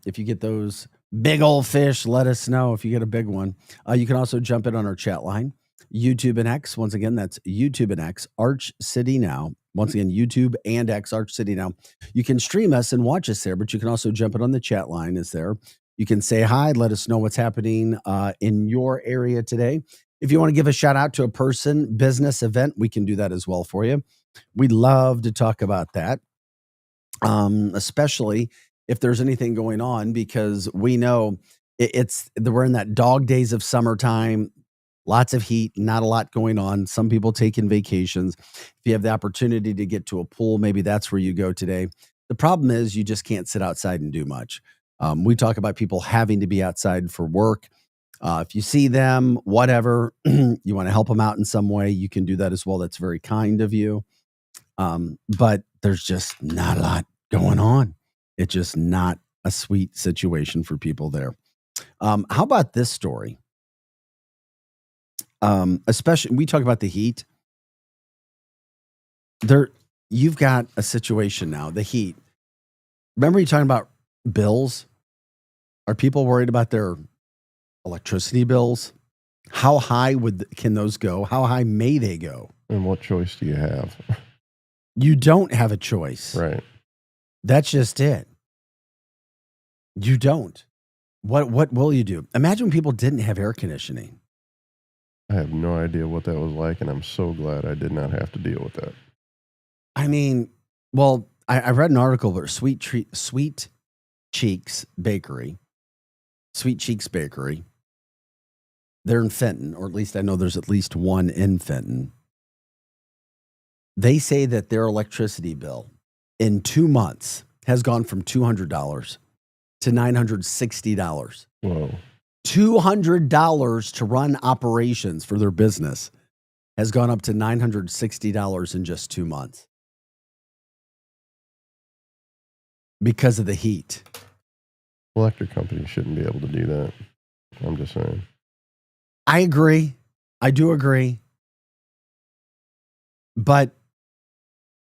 If you get those big old fish, let us know if you get a big one. You can also jump in on our chat line, YouTube and X. Once again, that's YouTube and X, Arch City Now. Once again, YouTube and X, Arch City Now. You can stream us and watch us there, but you can also jump in on the chat line. Is there? You can say hi, let us know what's happening in your area today. If you want to give a shout out to a person, business, event, we can do that as well for you. We'd love to talk about that, especially if there's anything going on, because we know we're in that dog days of summertime, lots of heat, not a lot going on. Some people taking vacations. If you have the opportunity to get to a pool, maybe that's where you go today. The problem is you just can't sit outside and do much. We talk about people having to be outside for work. If you see them, whatever, you want to help them out in some way, you can do that as well. That's very kind of you. But there's just not a lot going on. It's just not a sweet situation for people there. How about this story? Especially, we talk about the heat. You've got a situation now, the heat. Remember you talking about bills? Are people worried about their electricity bills? How high can those go? How high may they go? And what choice do you have? You don't have a choice. Right. That's just it. You don't. What will you do? Imagine when people didn't have air conditioning. I have no idea what that was like, and I'm so glad I did not have to deal with that. I mean, well, I read an article where Sweet Cheeks Bakery, they're in Fenton, or at least I know there's at least one in Fenton. They say that their electricity bill in 2 months has gone from $200 to $960. Whoa. $200 to run operations for their business has gone up to $960 in just 2 months because of the heat. Electric companies shouldn't be able to do that. I'm just saying. I agree. I do agree. But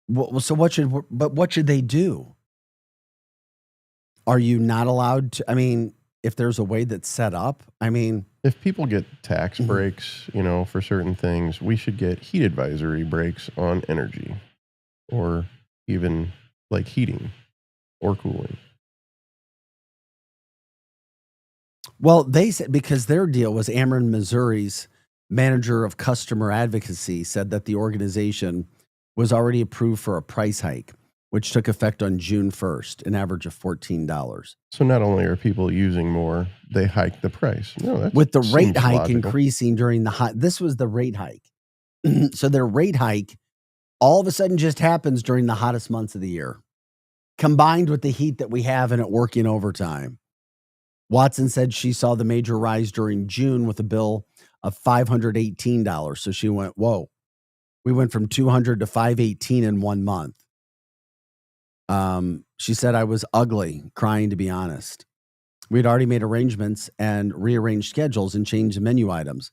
what should they do? Are you not allowed to? I mean, if there's a way that's set up, I mean, if people get tax breaks, for certain things, we should get heat advisory breaks on energy, or even like heating or cooling. Well, they said, because their deal was Ameren, Missouri's manager of customer advocacy said that the organization was already approved for a price hike, which took effect on June 1st, an average of $14. So not only are people using more, they hike the price. No, with the rate hike increasing during this was the rate hike. So their rate hike all of a sudden just happens during the hottest months of the year, combined with the heat that we have and it working overtime. Watson said she saw the major rise during June with a bill of $518. So she went, whoa, we went from $200 to $518 in 1 month. She said, I was ugly, crying, to be honest. We'd already made arrangements and rearranged schedules and changed menu items.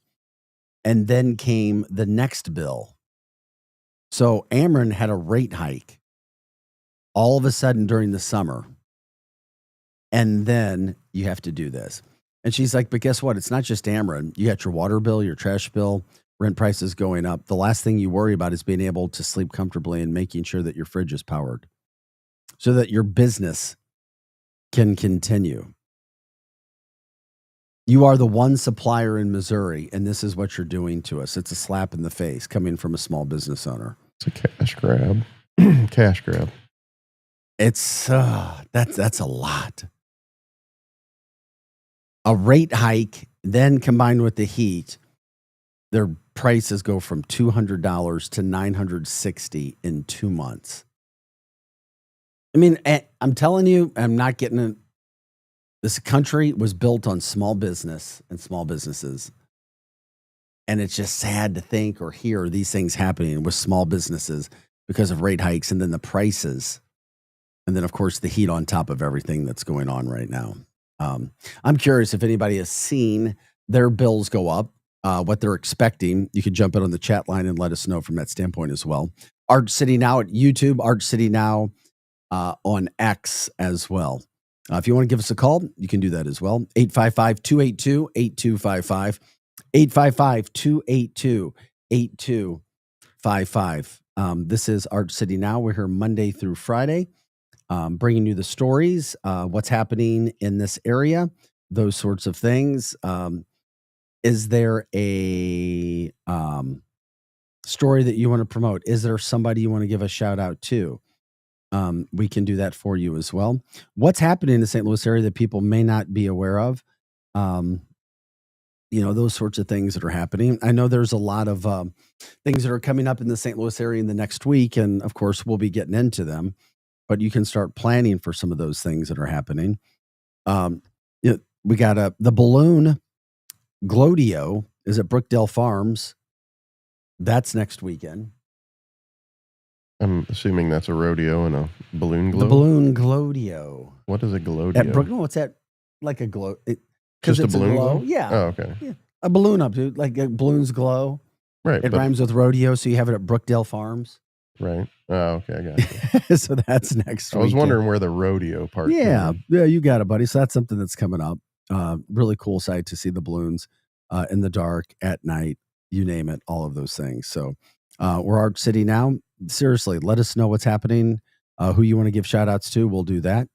And then came the next bill. So Ameren had a rate hike all of a sudden during the summer. And then you have to do this. And she's like, but guess what? It's not just Ameren. You got your water bill, your trash bill, rent prices going up. The last thing you worry about is being able to sleep comfortably and making sure that your fridge is powered so that your business can continue. You are the one supplier in Missouri, and this is what you're doing to us. It's a slap in the face coming from a small business owner. It's a cash grab. Cash grab. It's that's a lot. A rate hike, then combined with the heat, they're prices go from $200 to $960 in 2 months. I mean, I'm telling you, I'm not getting it. This country was built on small business and small businesses. And it's just sad to think or hear these things happening with small businesses because of rate hikes and then the prices. And then, of course, the heat on top of everything that's going on right now. I'm curious if anybody has seen their bills go up, what they're expecting. You can jump in on the chat line and let us know from that standpoint as well. Arch City Now at YouTube, Arch City Now on X as well. If you want to give us a call, you can do that as well. 855-282-8255. 855-282-8255. This is Arch City Now. We're here Monday through Friday, bringing you the stories, what's happening in this area, those sorts of things. Is there a story that you want to promote? Is there somebody you want to give a shout out to? We can do that for you as well. What's happening in the St. Louis area that people may not be aware of? Those sorts of things that are happening. I know there's a lot of things that are coming up in the St. Louis area in the next week. And of course, we'll be getting into them, but you can start planning for some of those things that are happening. We got the balloon Glodio is at Brookdale Farms. That's next weekend. I'm assuming that's a rodeo and a balloon glow. The balloon Glodio. What is a Glodio? At Brook, what's that? Like a glow. Just a balloon glow? glow? Yeah. Oh, okay. Yeah. A balloon up, dude. Like balloons glow. Right. It rhymes with rodeo, so you have it at Brookdale Farms. Right. Oh, okay. I got you. So that's next week. I was wondering where the rodeo part came in. Yeah, you got it, buddy. So that's something that's coming up. Really cool sight to see the balloons in the dark, at night, you name it, all of those things. So we're Arch City Now. Seriously, let us know what's happening, who you want to give shout outs to. We'll do that.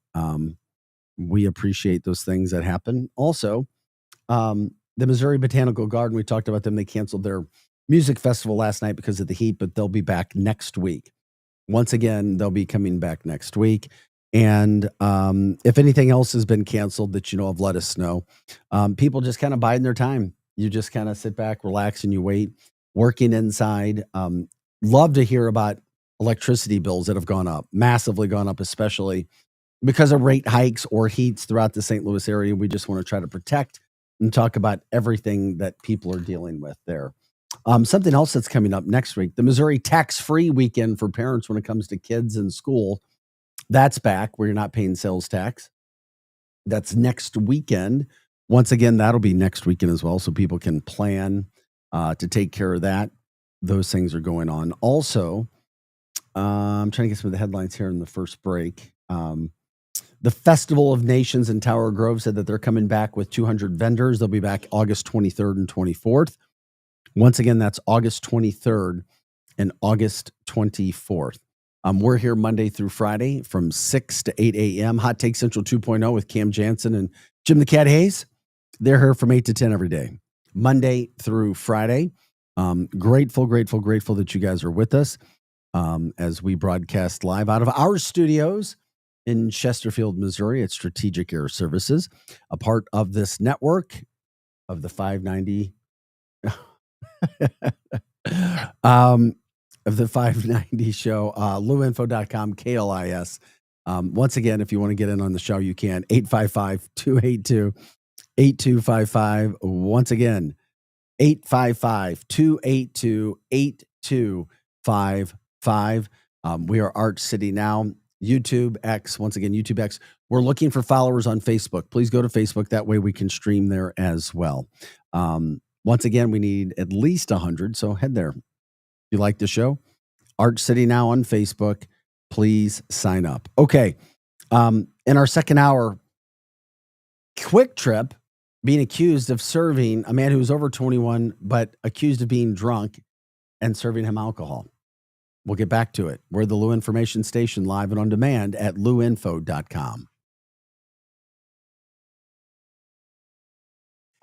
We appreciate those things that happen. Also, the Missouri Botanical Garden, we talked about them. They canceled their music festival last night because of the heat, but they'll be back next week. Once again, they'll be coming back next week. And if anything else has been canceled that you know of, let us know. People just kind of biding their time. You just kind of sit back, relax, and you wait. Working inside. Love to hear about electricity bills that have gone up, massively gone up, especially because of rate hikes or heats throughout the St. Louis area. We just want to try to protect and talk about everything that people are dealing with there. Something else that's coming up next week, the Missouri tax-free weekend for parents when it comes to kids in school. That's back where you're not paying sales tax. That's next weekend. Once again, that'll be next weekend as well, so people can plan to take care of that. Those things are going on. Also, I'm trying to get some of the headlines here in the first break. The Festival of Nations in Tower Grove said that they're coming back with 200 vendors. They'll be back August 23rd and 24th. Once again, that's August 23rd and August 24th. We're here Monday through Friday from 6 to 8 a.m. Hot Take Central 2.0 with Cam Jansen and Jim the Cat Hayes. They're here from 8 to 10 every day, Monday through Friday. Grateful that you guys are with us as we broadcast live out of our studios in Chesterfield, Missouri at Strategic Air Services, a part of this network of the 590 of the 590 show, luinfo.com, KLIS. Once again, if you want to get in on the show, you can. 855-282-8255. Once again, 855-282-8255. We are Arch City Now. YouTube X. Once again, YouTube X. We're looking for followers on Facebook. Please go to Facebook. That way we can stream there as well. Once again, we need at least 100. So head there. If you like the show, Arch City Now on Facebook, please sign up. Okay. In our second hour, Quick Trip being accused of serving a man who was over 21, but accused of being drunk and serving him alcohol. We'll get back to it. We're the Lou Information Station, live and on demand at luinfo.com.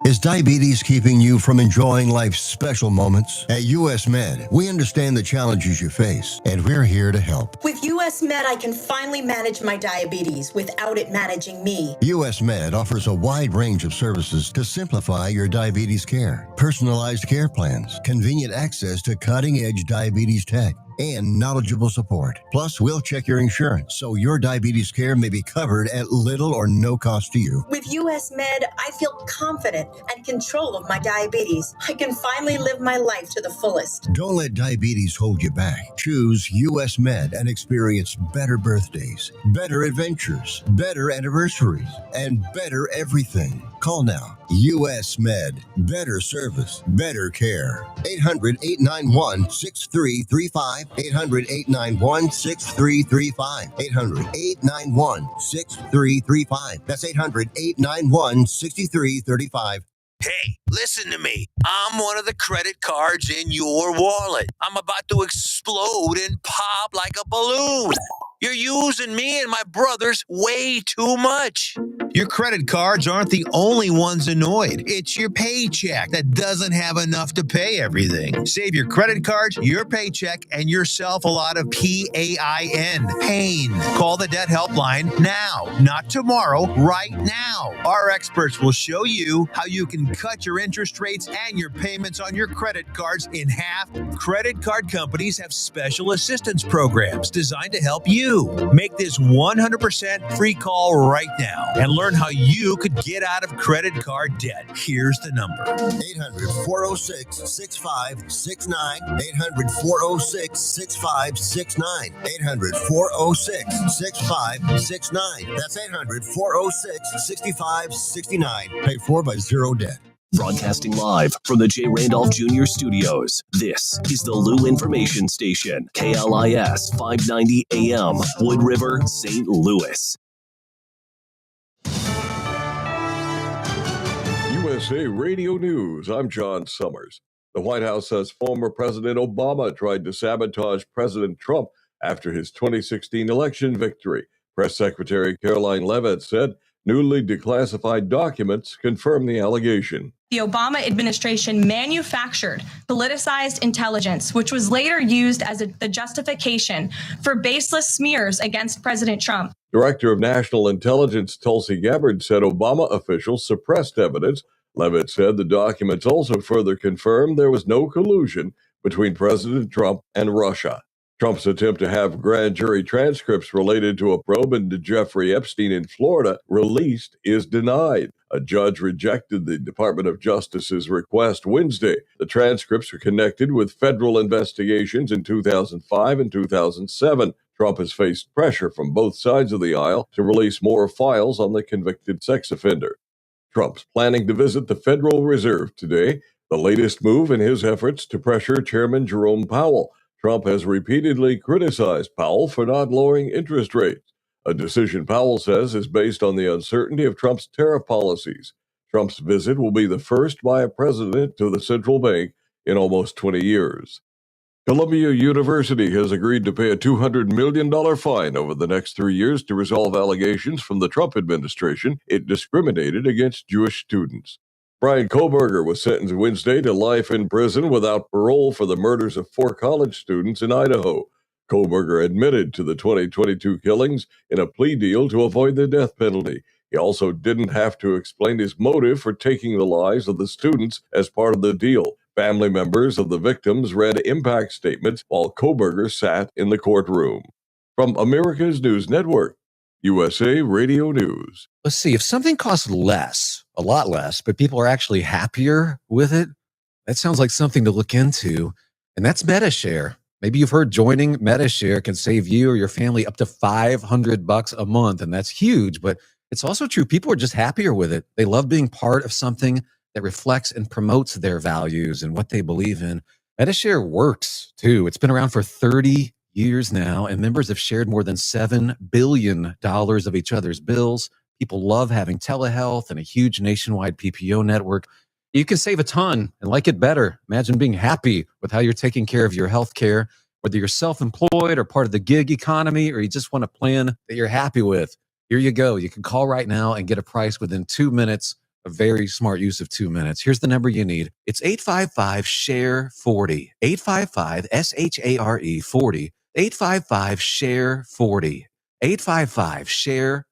Is diabetes keeping you from enjoying life's special moments? At US Med, we understand the challenges you face, and we're here to help. With US Med, I can finally manage my diabetes without it managing me. US Med offers a wide range of services to simplify your diabetes care. Personalized care plans, convenient access to cutting-edge diabetes tech, and knowledgeable support. Plus, we'll check your insurance so your diabetes care may be covered at little or no cost to you. With US Med, I feel confident and control of my diabetes. I can finally live my life to the fullest. Don't let diabetes hold you back. Choose US Med and experience better birthdays, better adventures, better anniversaries, and better everything. Call now. US Med. Better service, better care. 800-891-6335. 800-891-6335. 800-891-6335. That's 800-891-6335. Hey, listen to me. I'm one of the credit cards in your wallet. I'm about to explode and pop like a balloon. You're using me and my brothers way too much. Your credit cards aren't the only ones annoyed. It's your paycheck that doesn't have enough to pay everything. Save your credit cards, your paycheck, and yourself a lot of PAIN. Pain. Call the debt helpline now, not tomorrow, right now. Our experts will show you how you can cut your interest rates and your payments on your credit cards in half. Credit card companies have special assistance programs designed to help you. Make this 100% free call right now and learn how you could get out of credit card debt. Here's the number. 800-406-6569. 800-406-6569. 800-406-6569. That's 800-406-6569. Paid for by Zero Debt. Broadcasting live from the J. Randolph Jr. Studios, this is the Lou Information Station, KLIS 590 AM, Wood River, St. Louis. USA Radio News, I'm John Summers. The White House says former President Obama tried to sabotage President Trump after his 2016 election victory. Press Secretary Caroline Leavitt said newly declassified documents confirm the allegation. The Obama administration manufactured politicized intelligence, which was later used as the justification for baseless smears against President Trump. Director of National Intelligence Tulsi Gabbard said Obama officials suppressed evidence. Leavitt said the documents also further confirmed there was no collusion between President Trump and Russia. Trump's attempt to have grand jury transcripts related to a probe into Jeffrey Epstein in Florida released is denied. A judge rejected the Department of Justice's request Wednesday. The transcripts are connected with federal investigations in 2005 and 2007. Trump has faced pressure from both sides of the aisle to release more files on the convicted sex offender. Trump's planning to visit the Federal Reserve today, the latest move in his efforts to pressure Chairman Jerome Powell. Trump has repeatedly criticized Powell for not lowering interest rates, a decision Powell says is based on the uncertainty of Trump's tariff policies. Trump's visit will be the first by a president to the central bank in almost 20 years. Columbia University has agreed to pay a $200 million fine over the next 3 years to resolve allegations from the Trump administration it discriminated against Jewish students. Brian Kohberger was sentenced Wednesday to life in prison without parole for the murders of 4 college students in Idaho. Kohberger admitted to the 2022 killings in a plea deal to avoid the death penalty. He also didn't have to explain his motive for taking the lives of the students as part of the deal. Family members of the victims read impact statements while Kohberger sat in the courtroom. From America's News Network, USA Radio News. Let's see, if something costs less, a lot less, but people are actually happier with it, that sounds like something to look into. And that's MetaShare. Maybe you've heard joining MetaShare can save you or your family up to $500 a month. And that's huge, but it's also true. People are just happier with it. They love being part of something that reflects and promotes their values and what they believe in. MetaShare works too. It's been around for 30 years now, and members have shared more than $7 billion of each other's bills. People love having telehealth and a huge nationwide PPO network. You can save a ton and like it better. Imagine being happy with how you're taking care of your health care, whether you're self-employed or part of the gig economy, or you just want a plan that you're happy with. Here you go. You can call right now and get a price within 2 minutes. a very smart use of 2 minutes. Here's the number you need. It's 855-SHARE-40. 855-SHARE 40. 855-SHARE-40. 855-SHARE.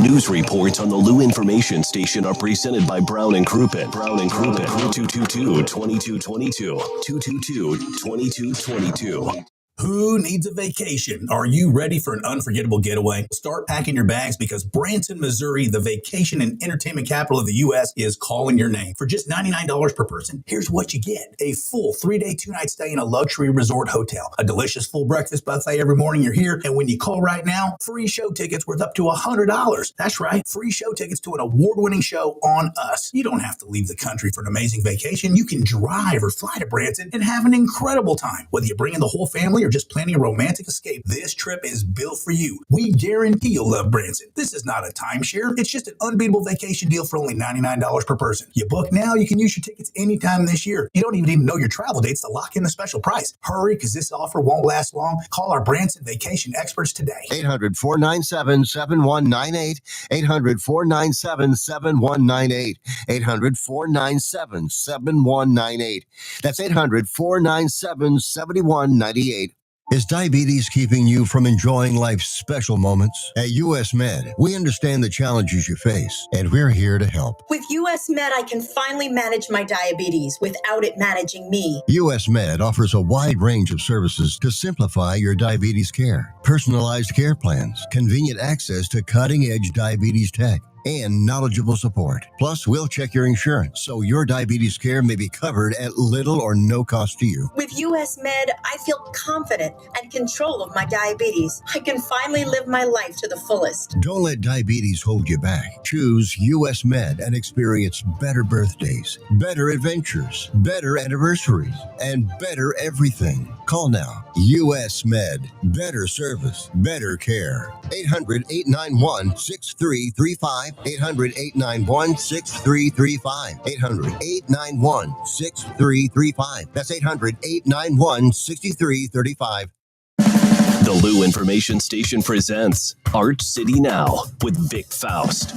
News reports on the Lou Information Station are presented by Brown and Crouppen. Brown and Crouppen, 222-2222. 222-2222. Who needs a vacation? Are you ready for an unforgettable getaway? Start packing your bags because Branson, Missouri, the vacation and entertainment capital of the U.S., is calling your name. For just $99 per person, here's what you get. A full 3-day, 2-night stay in a luxury resort hotel. A delicious full breakfast buffet every morning you're here. And when you call right now, free show tickets worth up to $100. That's right, free show tickets to an award-winning show on us. You don't have to leave the country for an amazing vacation. You can drive or fly to Branson and have an incredible time. Whether you bring in the whole family or just planning a romantic escape, this trip is built for you. We guarantee you'll love Branson. This is not a timeshare. It's just an unbeatable vacation deal for only $99 per person. You book now, you can use your tickets anytime this year. You don't even know your travel dates to lock in the special price. Hurry, because this offer won't last long. Call our Branson vacation experts today. 800-497-7198. 800-497-7198. 800-497-7198. That's 800-497-7198. Is diabetes keeping you from enjoying life's special moments? At US Med, we understand the challenges you face, and we're here to help. With US Med, I can finally manage my diabetes without it managing me. US Med offers a wide range of services to simplify your diabetes care. Personalized care plans, convenient access to cutting-edge diabetes tech, and knowledgeable support. Plus, we'll check your insurance so your diabetes care may be covered at little or no cost to you. With US Med, I feel confident and control of my diabetes. I can finally live my life to the fullest. Don't let diabetes hold you back. Choose US Med and experience better birthdays, better adventures, better anniversaries, and better everything. Call now. US Med. Better service, better care. 800-891-6335. 800-891-6335. 800-891-6335. That's 800-891-6335. The Lou Information Station presents Art City Now with Vic Faust.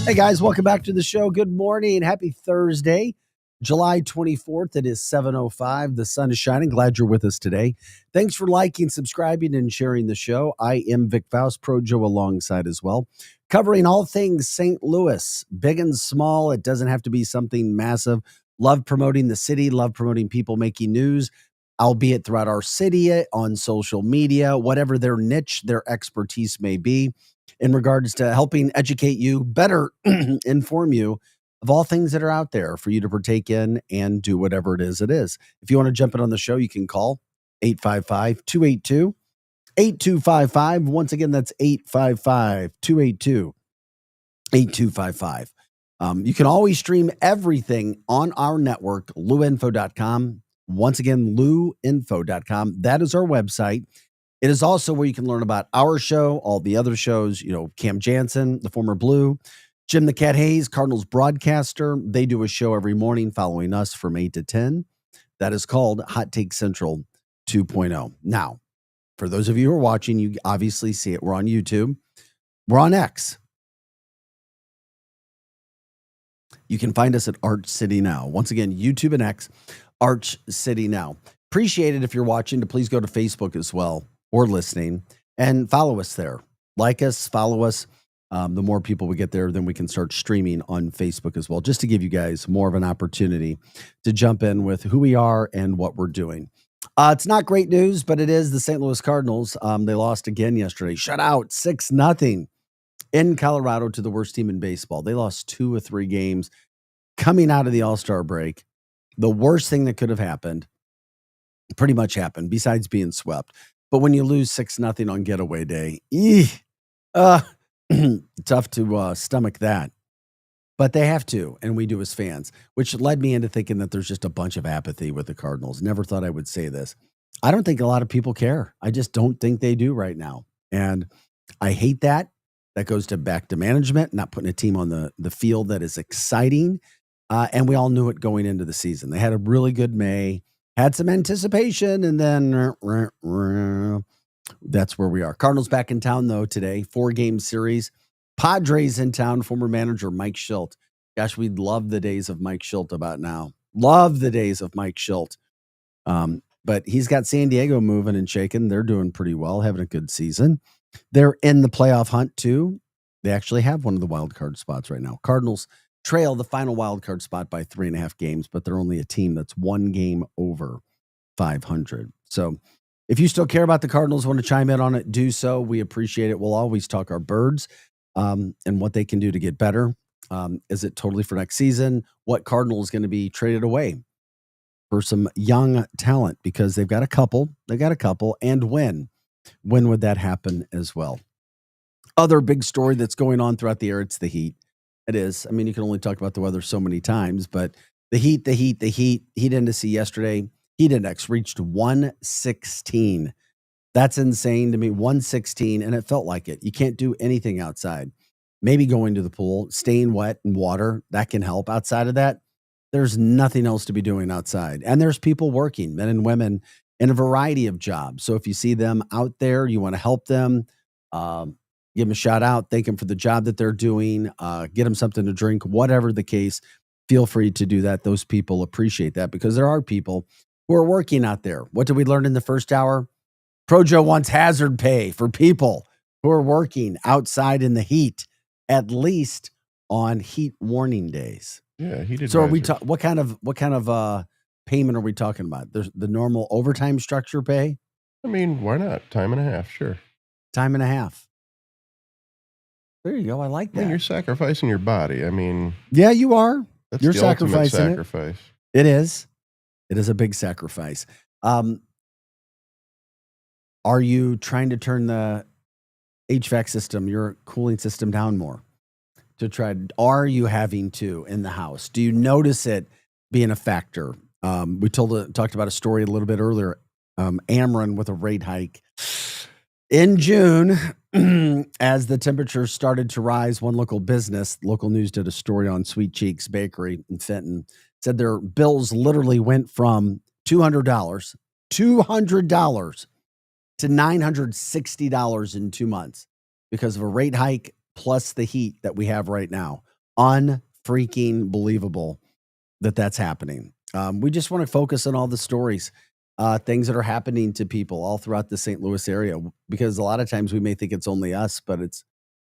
Hey guys, welcome back to the show. Good morning. Happy Thursday, July 24th. It is 7:05. The sun is shining. Glad you're with us today. Thanks for liking, subscribing, and sharing the show. I am Vic Faust, Pro Joe alongside as well, covering all things St. Louis, big and small. It doesn't have to be something massive. Love promoting the city, love promoting people making news, albeit throughout our city, on social media, whatever their niche, their expertise may be, in regards to helping educate you, better inform you of all things that are out there for you to partake in and do whatever it is it is. If you want to jump in on the show, you can call 855-282-8255. Once again, that's 855-282-8255. You can always stream everything on our network, luinfo.com. Once again, luinfo.com. That is our website. It is also where you can learn about our show, all the other shows, Cam Jansen, the former Blue, Jim the Cat Hayes, Cardinals broadcaster. They do a show every morning following us from 8 to 10. That is called Hot Take Central 2.0. Now, for those of you who are watching, you obviously see it. We're on YouTube. We're on X. You can find us at Arch City Now. Once again, YouTube and X, Arch City Now. Appreciate it if you're watching to please go to Facebook as well or listening and follow us there. Like us, follow us. The more people we get there, then we can start streaming on Facebook as well, just to give you guys more of an opportunity to jump in with who we are and what we're doing. It's not great news, but it is the St. Louis Cardinals. They lost again yesterday. Shut out 6-0 in Colorado to the worst team in baseball. They lost 2 or 3 games coming out of the All-Star break. The worst thing that could have happened pretty much happened besides being swept. But when you lose 6-0 on getaway day, tough to stomach that. But they have to, and we do as fans, which led me into thinking that there's just a bunch of apathy with the Cardinals. Never thought I would say this. I don't think a lot of people care. I just don't think they do right now. And I hate that. That goes back to management, not putting a team on the field that is exciting. And we all knew it going into the season. They had a really good May, had some anticipation, and then that's where we are. Cardinals back in town, though, today. 4-game series. Padres in town, former manager Mike Shildt. Gosh, we'd love the days of Mike Shildt about now. Love the days of Mike Shildt. But he's got San Diego moving and shaking. They're doing pretty well, having a good season. They're in the playoff hunt too. They actually have one of the wild card spots right now. Cardinals trail the final wild card spot by 3.5 games, but they're only a team that's one game over 500. So if you still care about the Cardinals, want to chime in on it, do so. We appreciate it. We'll always talk our birds and what they can do to get better. Is it totally for next season? What Cardinal is going to be traded away for some young talent? Because they've got a couple. And when would that happen as well? Other big story that's going on throughout the air, it's the heat. It is. I mean, you can only talk about the weather so many times, but the heat. Heat index yesterday, heat index reached 116. That's insane to me. 116, and it felt like it. You can't do anything outside. Maybe going to the pool, staying wet in water, that can help. Outside of that, there's nothing else to be doing outside. And there's people working, men and women, in a variety of jobs. So if you see them out there, you want to help them, give them a shout out, thank them for the job that they're doing, get them something to drink, whatever the case, feel free to do that. Those people appreciate that because there are people who are working out there. What did we learn in the first hour? Projo wants hazard pay for people who are working outside in the heat, at least on heat warning days. Yeah, heat So are we advisory. what kind of payment are we talking about? There's the normal overtime structure pay? I mean, why not? Time and a half, sure. Time and a half. There you go. I like I mean, that. you're sacrificing your body. I mean, Yeah, you are. that's You're the ultimate sacrificing it. sacrifice. It is. It is a big sacrifice. Are you trying to turn the HVAC system, your cooling system down more? Are you having to in the house? Do you notice it being a factor? We talked about a story a little bit earlier. Ameren with a rate hike in June as the temperatures started to rise. One local news did a story on Sweet Cheeks Bakery in Fenton, said their bills literally went from $200 to $960 in 2 months because of a rate hike plus the heat that we have right now. Unfreaking believable that that's happening. We just want to focus on all the stories, things that are happening to people all throughout the St. Louis area, because a lot of times we may think it's only us, but it's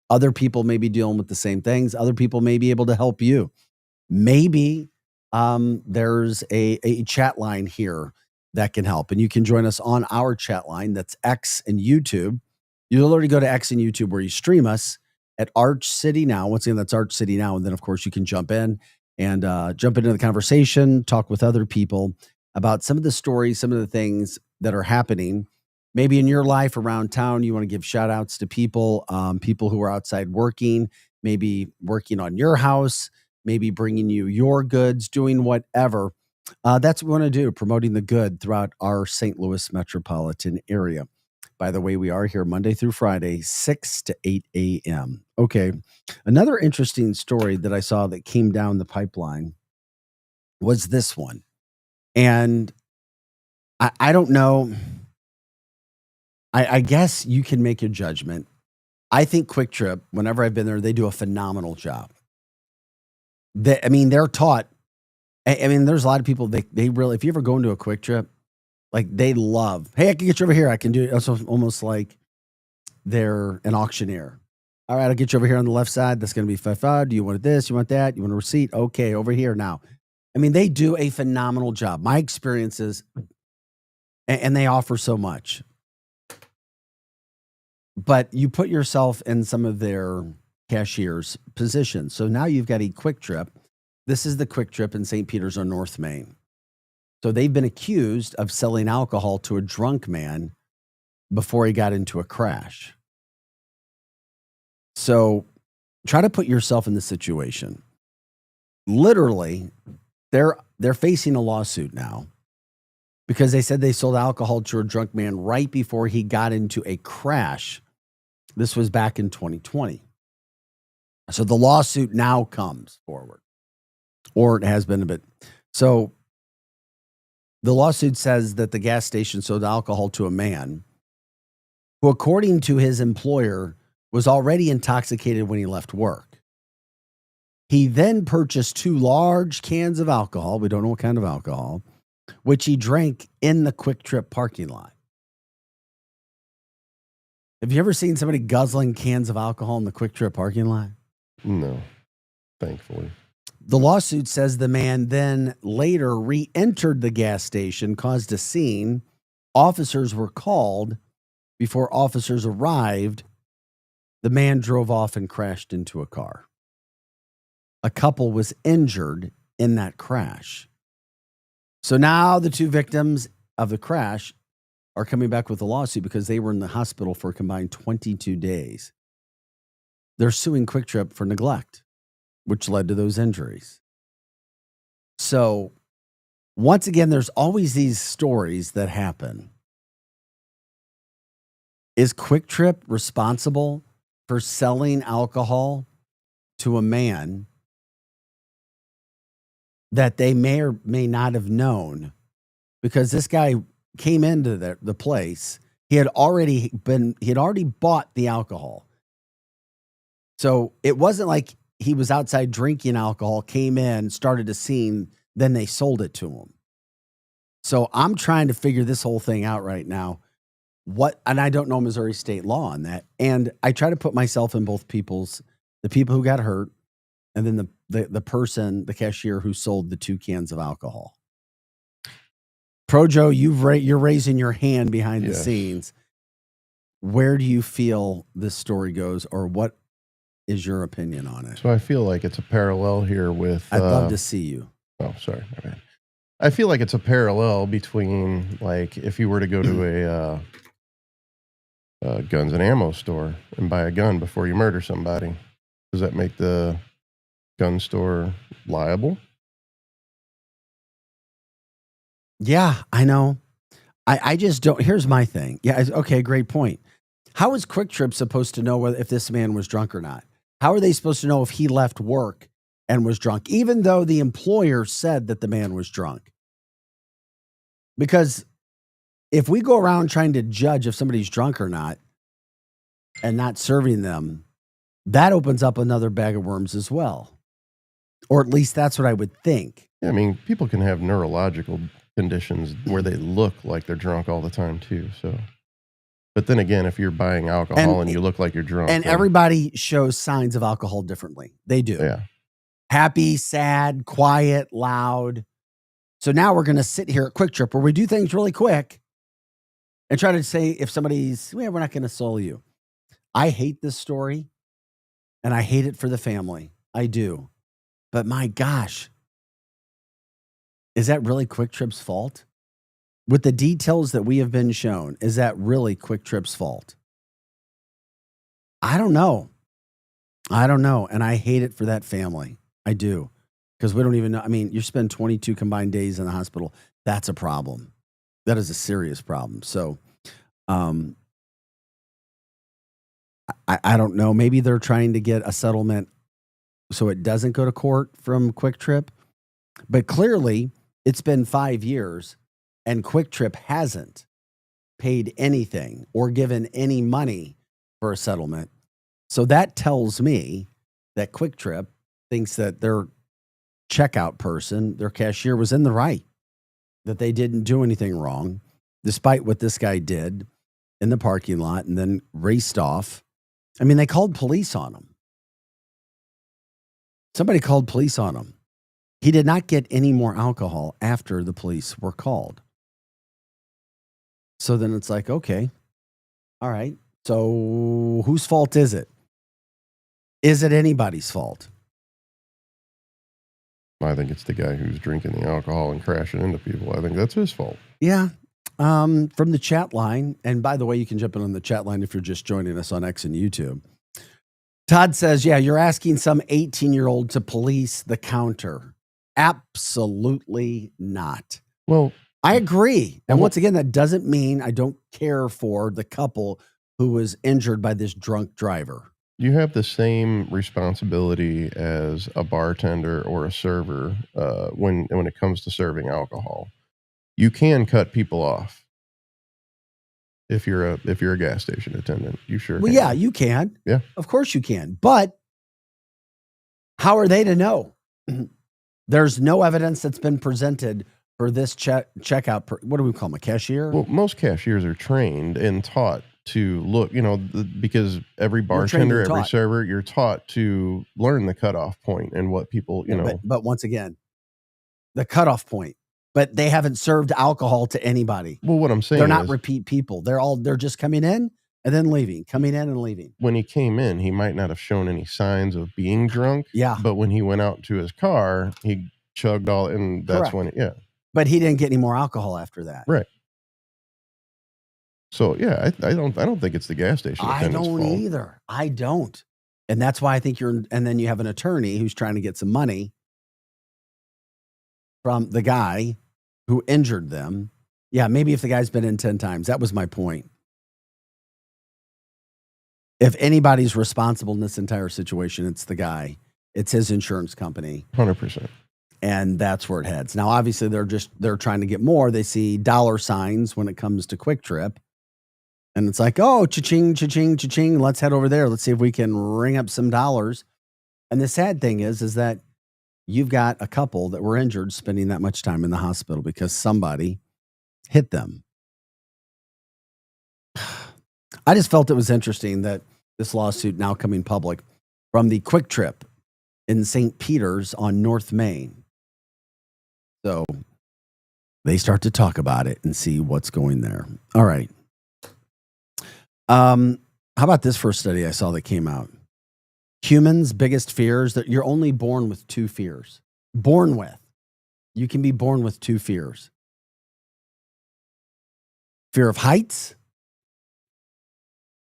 other people may be dealing with the same things. Other people may be able to help you. Maybe there's a chat line here that can help, and you can join us on our chat line. That's X and YouTube. You'll already go to X and YouTube where you stream us at Arch City Now. Once again, that's Arch City Now. And then, of course, you can jump in and jump into the conversation, talk with other people about some of the stories, some of the things that are happening. Maybe in your life around town, you want to give shout outs to people, people who are outside working, maybe working on your house, maybe bringing you your goods, doing whatever. That's what we want to do, promoting the good throughout our St. Louis metropolitan area. By the way, we are here Monday through Friday, 6 to 8 a.m. Okay. Another interesting story that I saw that came down the pipeline was this one. And I don't know. I guess you can make a judgment. I think Quick Trip, whenever I've been there, they do a phenomenal job. They're taught. There's a lot of people, they really, if you ever go into a Quick Trip, like they love, hey, I can get you over here. I can do it. It's almost like they're an auctioneer. All right, I'll get you over here on the left side. That's going to be $5. Do you want this? You want that? You want a receipt? Okay, over here now. They do a phenomenal job. My experiences, and they offer so much. But you put yourself in some of their cashiers' positions. So now you've got a Quick Trip. This is the Quick Trip in St. Peter's on North Main. So they've been accused of selling alcohol to a drunk man before he got into a crash. So try to put yourself in the situation. Literally, they're facing a lawsuit now because they said they sold alcohol to a drunk man right before he got into a crash. This was back in 2020. So the lawsuit now comes forward, or it has been a bit. So the lawsuit says that the gas station sold alcohol to a man who, according to his employer, was already intoxicated when he left work. He then purchased 2 large cans of alcohol. We don't know what kind of alcohol, which he drank in the Quick Trip parking lot. Have you ever seen somebody guzzling cans of alcohol in the Quick Trip parking lot? No, thankfully. The lawsuit says the man then later re-entered the gas station, caused a scene. Officers were called. Before officers arrived, the man drove off and crashed into a car. A couple was injured in that crash. So now the 2 victims of the crash are coming back with a lawsuit because they were in the hospital for a combined 22 days. They're suing Quick Trip for neglect, which led to those injuries. So once again, there's always these stories that happen. Is Quick Trip responsible for selling alcohol to a man that they may or may not have known? Because this guy came into the place. He had already bought the alcohol. So it wasn't like he was outside drinking alcohol, came in, started a scene, then they sold it to him. So I'm trying to figure this whole thing out right now. And I don't know Missouri state law on that. And I try to put myself in both the people who got hurt, and then the person, the cashier who sold the 2 cans of alcohol. Pro Joe, you're raising your hand behind the scenes. Where do you feel this story goes, or what is your opinion on it? So I feel like it's a parallel here with... I'd love to see you. Oh, sorry. My bad. I feel like it's a parallel between, like, if you were to go to a guns and ammo store and buy a gun before you murder somebody, does that make the gun store liable? Yeah, I know. I just don't. Here's my thing. Yeah, okay, great point. How is Quick Trip supposed to know if this man was drunk or not? How are they supposed to know if he left work and was drunk, even though the employer said that the man was drunk? Because if we go around trying to judge if somebody's drunk or not and not serving them, that opens up another bag of worms as well. Or at least that's what I would think. Yeah, I mean, people can have neurological conditions where they look like they're drunk all the time too. So, but then again, if you're buying alcohol and you look like you're drunk, and everybody shows signs of alcohol differently. They do. Yeah. Happy, sad, quiet, loud. So now we're going to sit here at Quick Trip where we do things really quick and try to say if somebody's, we're not going to sell you. I hate this story and I hate it for the family. I do. But my gosh, is that really Quick Trip's fault? With the details that we have been shown, is that really Quick Trip's fault? I don't know. And I hate it for that family. I do. Because we don't even know. I mean, you spend 22 combined days in the hospital. That's a problem. That is a serious problem. So, I don't know. Maybe they're trying to get a settlement so it doesn't go to court from Quick Trip. But clearly, it's been 5 years and Quick Trip hasn't paid anything or given any money for a settlement. So that tells me that Quick Trip thinks that their checkout person, their cashier, was in the right, that they didn't do anything wrong, despite what this guy did in the parking lot and then raced off. I mean, they called police on him. Somebody called police on him. He did not get any more alcohol after the police were called. So then it's like, okay, all right. So whose fault is it? Is it anybody's fault? I think it's the guy who's drinking the alcohol and crashing into people. I think that's his fault. Yeah. From the chat line, and by the way, you can jump in on the chat line if you're just joining us on X and YouTube. Todd says, yeah, you're asking some 18-year-old to police the counter. Absolutely not. Well, I agree. And once again, that doesn't mean I don't care for the couple who was injured by this drunk driver. You have the same responsibility as a bartender or a server when it comes to serving alcohol. You can cut people off. If you're a gas station attendant, you sure Well, can. yeah, you can. Yeah. Of course you can. But how are they to know? There's no evidence that's been presented for this checkout. What do we call them? A cashier? Well, most cashiers are trained and taught to look, because every bartender, and every taught. server, you're taught to learn the cutoff point and what people, But once again, the cutoff point. But they haven't served alcohol to anybody. Well, what I'm saying They're not is, repeat people. They're just coming in and then leaving, coming in and leaving. when he came in, he might not have shown any signs of being drunk. Yeah. But when he went out to his car, he chugged all, and that's Correct. when, But he didn't get any more alcohol after that. right. So yeah, I don't think it's the gas station I attendant's don't fault. either. I don't. And that's why I think and then you have an attorney who's trying to get some money from the guy who injured them. Yeah, maybe if the guy's been in 10 times. That was my point. If anybody's responsible in this entire situation, it's the guy. It's his insurance company. 100%. And that's where it heads. Now, obviously, they're trying to get more. They see dollar signs when it comes to Quick Trip. And it's like, oh, cha-ching, cha-ching, cha-ching. Let's head over there. Let's see if we can ring up some dollars. And the sad thing is that you've got a couple that were injured spending that much time in the hospital because somebody hit them. I just felt it was interesting that this lawsuit now coming public from the Quick Trip in St. Peter's on North Main. So they start to talk about it and see what's going there. All right. How about this first study I saw that came out? Humans' biggest fears, that you're only born with 2 fears. Born with. You can be born with 2 fears. Fear of heights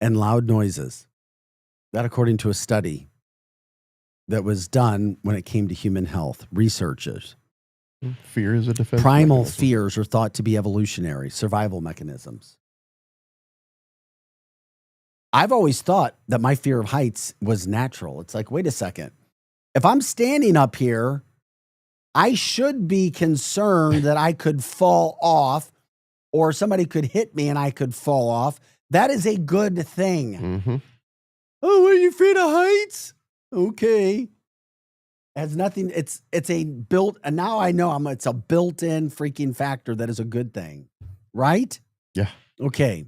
and loud noises. That according to a study that was done when it came to human health. Researchers. Fear is a defense Primal mechanism. fears are thought to be evolutionary, survival mechanisms. I've always thought that my fear of heights was natural. It's like, wait a second. If I'm standing up here, I should be concerned that I could fall off or somebody could hit me and I could fall off. That is a good thing. Mm-hmm. Oh, are you afraid of heights? Okay. Has nothing. It's a built, and now I know it's a built-in freaking factor that is a good thing, right? Yeah. Okay.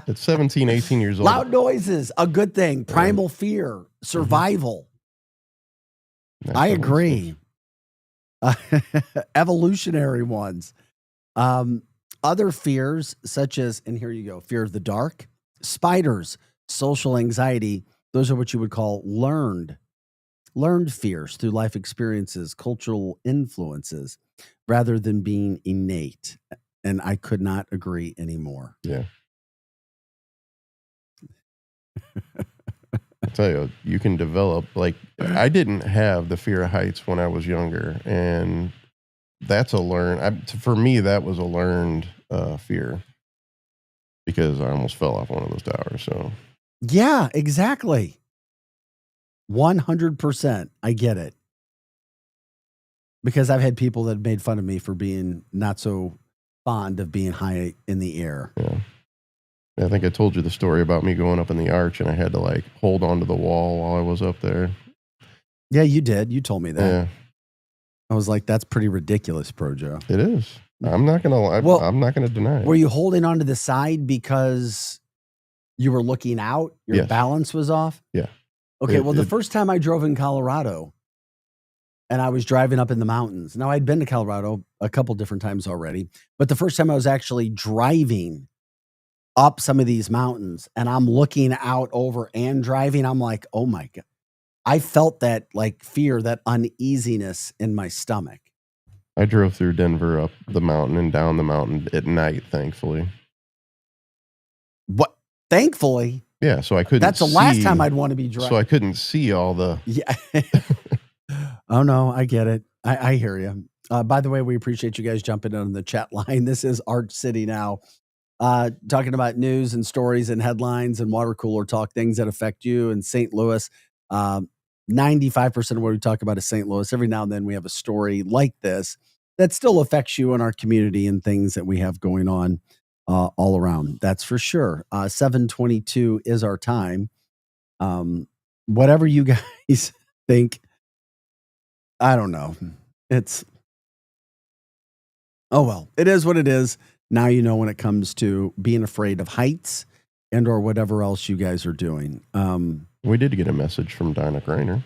At 17, 18 years old. Loud noises, a good thing. Primal fear, survival. I agree. Evolutionary ones. Other fears, such as, and here you go, fear of the dark, spiders, social anxiety. Those are what you would call learned fears through life experiences, cultural influences, rather than being innate. And I could not agree anymore. Yeah. I tell you, you can develop, I didn't have the fear of heights when I was younger, and that's for me, that was a learned fear because I almost fell off one of those towers. So yeah, exactly. 100%. I get it. Because I've had people that made fun of me for being not so fond of being high in the air. Yeah. I think I told you the story about me going up in the arch and I had to hold onto the wall while I was up there. Yeah, you did. You told me that. Yeah. I was like, that's pretty ridiculous, Projo. It is. I'm not gonna deny it. Were you holding onto the side because you were looking out? Your Yes. balance was off? Yeah. Okay, the first time I drove in Colorado and I was driving up in the mountains. Now, I'd been to Colorado a couple different times already, but the first time I was actually driving up some of these mountains and I'm looking out over and driving, I'm like, oh my God. I felt that fear, that uneasiness in my stomach. I drove through Denver up the mountain and down the mountain at night, thankfully. What? Thankfully? Yeah, so I couldn't That's the last time I'd want to be driving. So I couldn't see all the... Yeah. Oh, no, I get it. I hear you. By the way, we appreciate you guys jumping in on the chat line. This is Arch City now. Talking about news and stories and headlines and water cooler talk, things that affect you in St. Louis. 95% of what we talk about is St. Louis. Every now and then we have a story like this that still affects you and our community and things that we have going on all around. That's for sure. 7:22 is our time. Whatever you guys think, I don't know. Oh well, it is what it is. Now you know when it comes to being afraid of heights and or whatever else you guys are doing. We did get a message from Donna Greiner.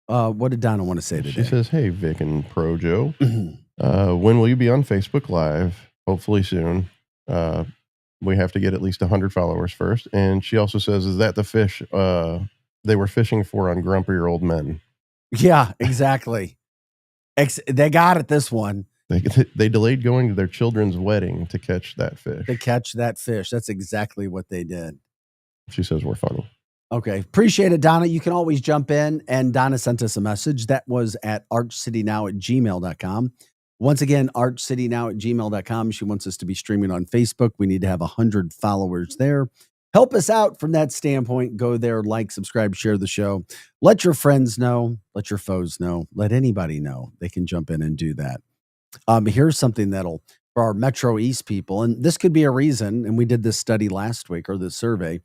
What did Donna want to say today? She says, "Hey, Vic and Pro Joe, when will you be on Facebook Live? Hopefully soon. We have to get at least 100 followers first." And she also says, "Is that the fish they were fishing for on Grumpier Old Men?" Yeah, exactly. They got it this one. They delayed going to their children's wedding to catch that fish. That's exactly what they did. She says we're funny. Okay. Appreciate it, Donna. You can always jump in. And Donna sent us a message that was at archcitynow@gmail.com. Once again, archcitynow@gmail.com. She wants us to be streaming on Facebook. We need to have 100 followers there. Help us out from that standpoint. Go there, like, subscribe, share the show. Let your friends know. Let your foes know. Let anybody know. They can jump in and do that. Here's something that'll, for our Metro East people, and this could be a reason, and we did this study last week, or this survey,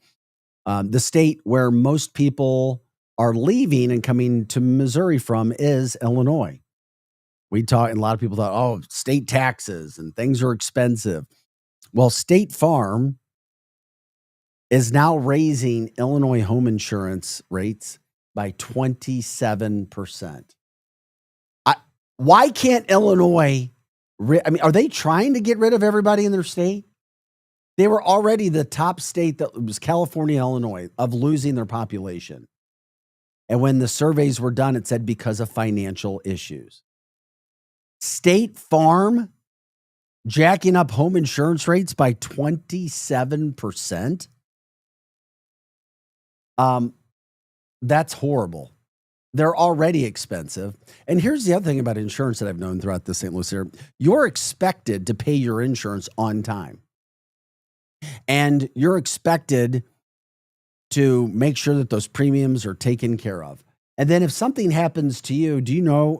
the state where most people are leaving and coming to Missouri from is Illinois. And a lot of people thought, oh, state taxes and things are expensive. Well, State Farm is now raising Illinois home insurance rates by 27%. Why can't Illinois, are they trying to get rid of everybody in their state? They were already the top state, that was California, Illinois, of losing their population. And when the surveys were done, it said because of financial issues. State Farm jacking up home insurance rates by 27%. That's horrible. They're already expensive. And here's the other thing about insurance that I've known throughout the St. Louis area. You're expected to pay your insurance on time. And you're expected to make sure that those premiums are taken care of. And then if something happens to you,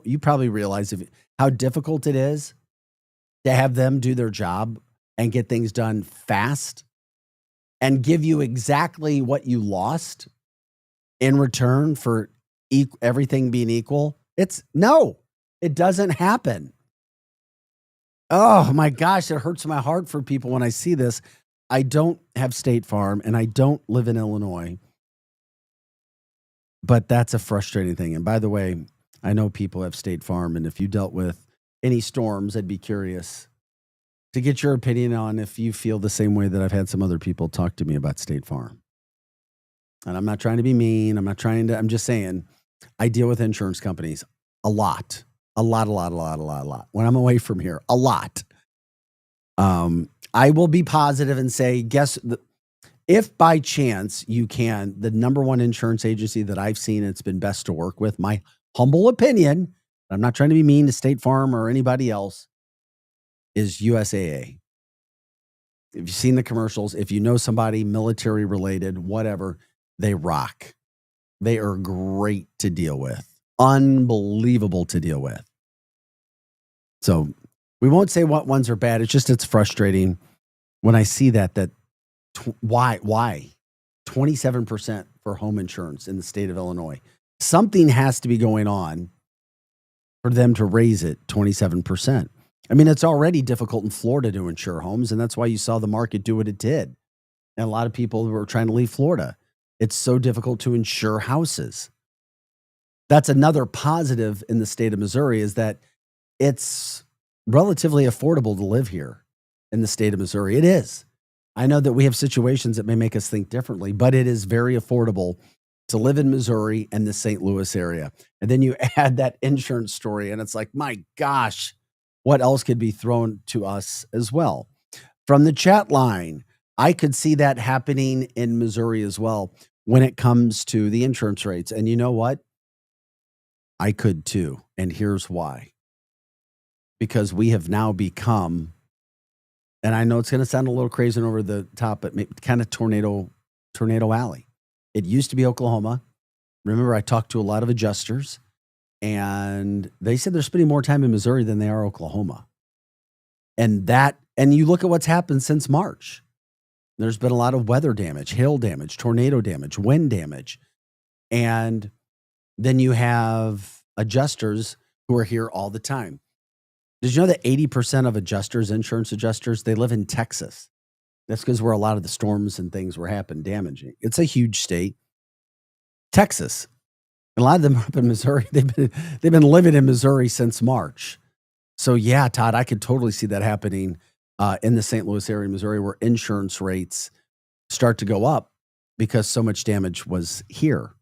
you probably realize how difficult it is to have them do their job and get things done fast and give you exactly what you lost in return for everything being equal. It doesn't happen. Oh my gosh, it hurts my heart for people when I see this. I don't have State Farm and I don't live in Illinois, but that's a frustrating thing. And by the way, I know people have State Farm, and if you dealt with any storms, I'd be curious to get your opinion on if you feel the same way that I've had some other people talk to me about State Farm. And I'm not trying to be mean. I'm just saying, I deal with insurance companies a lot. When I'm away from here, a lot. I will be positive and say, if by chance you can, the number one insurance agency that I've seen it's been best to work with, my humble opinion, I'm not trying to be mean to State Farm or anybody else, is USAA. If you've seen the commercials, if you know somebody military related, whatever, they rock. They are great to deal with. Unbelievable to deal with. So we won't say what ones are bad. It's frustrating when I see that why 27% for home insurance in the state of Illinois. Something has to be going on for them to raise it 27%. I mean, it's already difficult in Florida to insure homes, and that's why you saw the market do what it did. And a lot of people were trying to leave Florida. It's so difficult to insure houses. That's another positive in the state of Missouri, is that it's relatively affordable to live here in the state of Missouri. It is. I know that we have situations that may make us think differently, but it is very affordable to live in Missouri and the St. Louis area. And then you add that insurance story, and it's like, my gosh, what else could be thrown to us as well? From the chat line, I could see that happening in Missouri as well when it comes to the insurance rates. And you know what? I could too. And here's why. Because we have now become, and I know it's going to sound a little crazy and over the top, but kind of tornado alley. It used to be Oklahoma. Remember, I talked to a lot of adjusters, And they said they're spending more time in Missouri than they are Oklahoma. And you look at what's happened since March. There's been a lot of weather damage, hail damage, tornado damage, wind damage. And then you have adjusters who are here all the time. Did you know that 80% of adjusters, insurance adjusters, they live in Texas? That's because where a lot of the storms and things were damaging. It's a huge state. Texas. And a lot of them are up in Missouri. They've been living in Missouri since March. So yeah, Todd, I could totally see that happening in the St. Louis area, Missouri, where insurance rates start to go up because so much damage was here.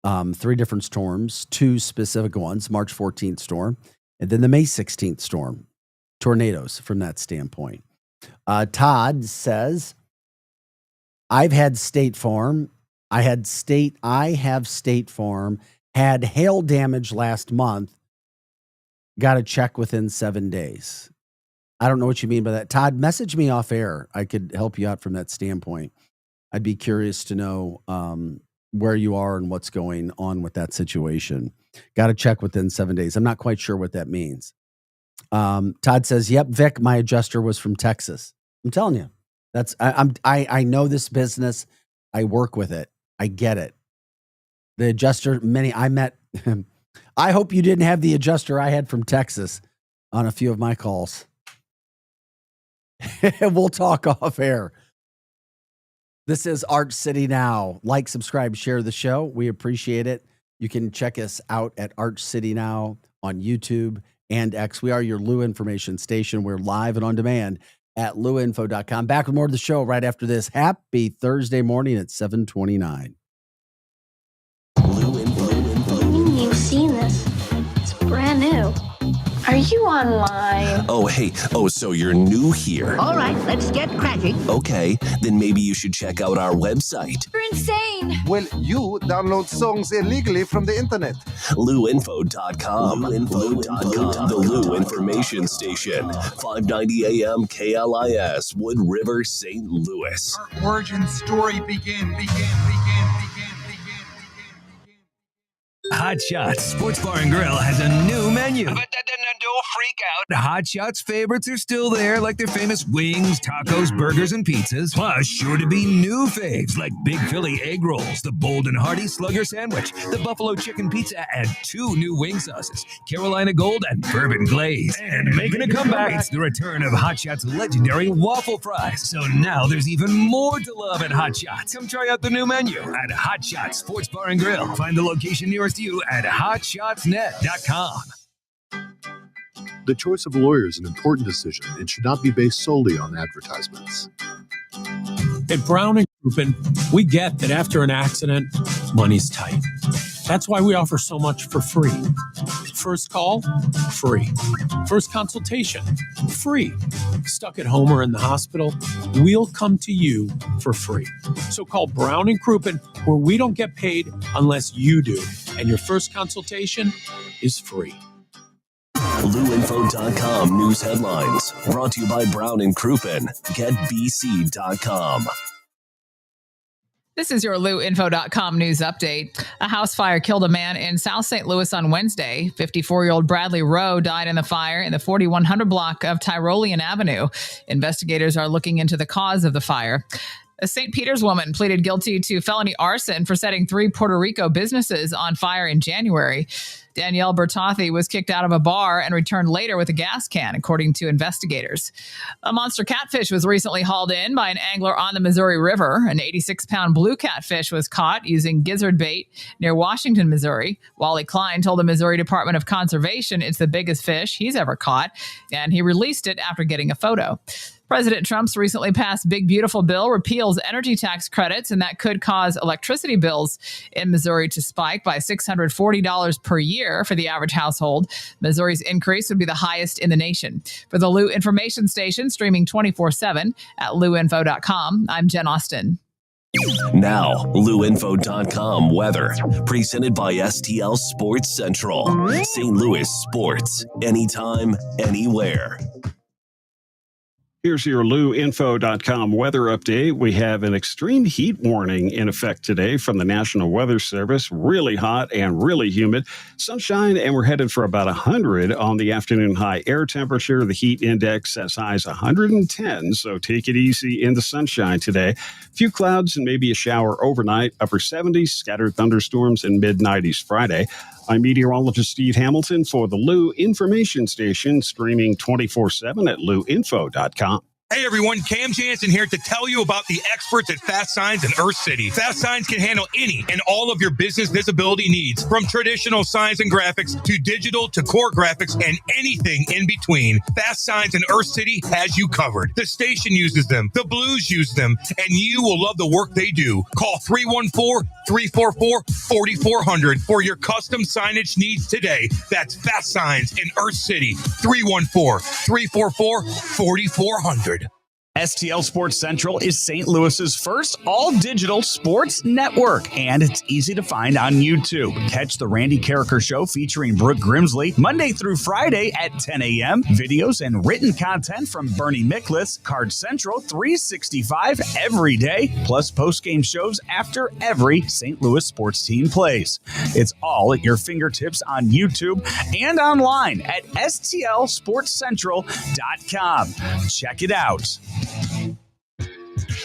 3 different storms, 2 specific ones, March 14th storm, and then the May 16th storm, tornadoes from that standpoint. Todd says, I have State Farm, had hail damage last month. Got to check within 7 days. I don't know what you mean by that. Todd, message me off air. I could help you out from that standpoint. I'd be curious to know where you are and what's going on with that situation. Got to check within 7 days. I'm not quite sure what that means. Todd says, yep, Vic, my adjuster was from Texas. I'm telling you, I know this business. I work with it. I get it. The adjuster, I met, I hope you didn't have the adjuster I had from Texas on a few of my calls. We'll talk off air. This is Arch City Now. Like, subscribe, share the show. We appreciate it. You can check us out at Arch City Now on YouTube and X. We are your Lou information station. We're live and on demand at louinfo.com. Back with more of the show right after this. Happy Thursday morning at 7:29. You've seen this. It's brand new. Are you online? Oh, hey. Oh, so you're new here. All right, let's get cracking. Okay, then maybe you should check out our website. You're insane. Well, you download songs illegally from the internet. louinfo.com. Louinfo.com. The Lou Information Station. 590 AM KLIS, Wood River, St. Louis. Our origin story begin. Hot Shots Sports Bar and Grill has a new menu. Don't freak out. Hot Shots favorites are still there, like their famous wings, tacos, burgers, and pizzas. Plus, sure to be new faves like Big Philly egg rolls, the Bold and Hearty Slugger sandwich, the Buffalo chicken pizza, and 2 new wing sauces, Carolina Gold and Bourbon Glaze. And making a comeback, it's the return of Hot Shots' legendary waffle fries. So now there's even more to love at Hot Shots. Come try out the new menu at Hot Shots Sports Bar and Grill. Find the location nearest you at hotshotsnet.com. The choice of a lawyer is an important decision and should not be based solely on advertisements. At Brown & Crouppen, we get that after an accident, money's tight. That's why we offer so much for free. First call, free. First consultation, free. Stuck at home or in the hospital, we'll come to you for free. So call Brown & Crouppen, where we don't get paid unless you do. And your first consultation is free. Louinfo.com news headlines. Brought to you by Brown & Crouppen. GetBC.com. This is your LouInfo.com news update. A house fire killed a man in South St. Louis on Wednesday. 54-year-old Bradley Rowe died in the fire in the 4100 block of Tyrolean Avenue. Investigators are looking into the cause of the fire. A St. Peter's woman pleaded guilty to felony arson for setting 3 Puerto Rico businesses on fire in January. Danielle Bertothy was kicked out of a bar and returned later with a gas can, according to investigators. A monster catfish was recently hauled in by an angler on the Missouri River. An 86-pound blue catfish was caught using gizzard bait near Washington, Missouri. Wally Klein told the Missouri Department of Conservation it's the biggest fish he's ever caught, and he released it after getting a photo. President Trump's recently passed Big Beautiful Bill repeals energy tax credits, and that could cause electricity bills in Missouri to spike by $640 per year for the average household. Missouri's increase would be the highest in the nation. For the Lou Information Station, streaming 24/7 at louinfo.com, I'm Jen Austin. Now, louinfo.com weather. Presented by STL Sports Central. St. Louis sports. Anytime, anywhere. Here's your LouInfo.com weather update. We have an extreme heat warning in effect today from the National Weather Service. Really hot and really humid. Sunshine, and we're headed for about 100 on the afternoon high air temperature. The heat index as high as 110, so take it easy in the sunshine today. A few clouds and maybe a shower overnight. Upper 70s, scattered thunderstorms, and mid-90s Friday. I'm meteorologist Steve Hamilton for the Lou Information Station, streaming 24/7 at louinfo.com. Hey everyone, Cam Jansen here to tell you about the experts at Fast Signs in Earth City. Fast Signs can handle any and all of your business visibility needs, from traditional signs and graphics to digital to core graphics and anything in between. Fast Signs in Earth City has you covered. The station uses them, the Blues use them, and you will love the work they do. Call 314-344-4400 for your custom signage needs today. That's Fast Signs in Earth City, 314-344-4400. STL Sports Central is St. Louis's first all-digital sports network, and it's easy to find on YouTube. Catch the Randy Carricker Show featuring Brooke Grimsley Monday through Friday at 10 a.m. Videos and written content from Bernie Miklas, Card Central 365 every day, plus post-game shows after every St. Louis sports team plays. It's all at your fingertips on YouTube and online at stlsportscentral.com. Check it out.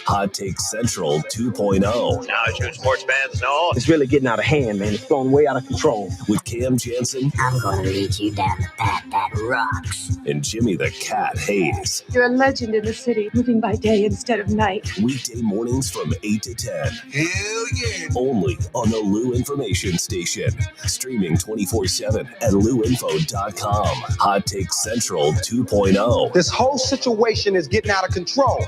Hot Take Central 2.0. Now, as you sports fans know, it's really getting out of hand, man. It's going way out of control. With Cam Jansen. I'm going to lead you down the path that rocks. And Jimmy the Cat Hayes. You're a legend in the city, living by day instead of night. Weekday mornings from 8 to 10. Hell yeah. Only on the Lou Information Station. Streaming 24/7 at louinfo.com. Hot Take Central 2.0. This whole situation is getting out of control.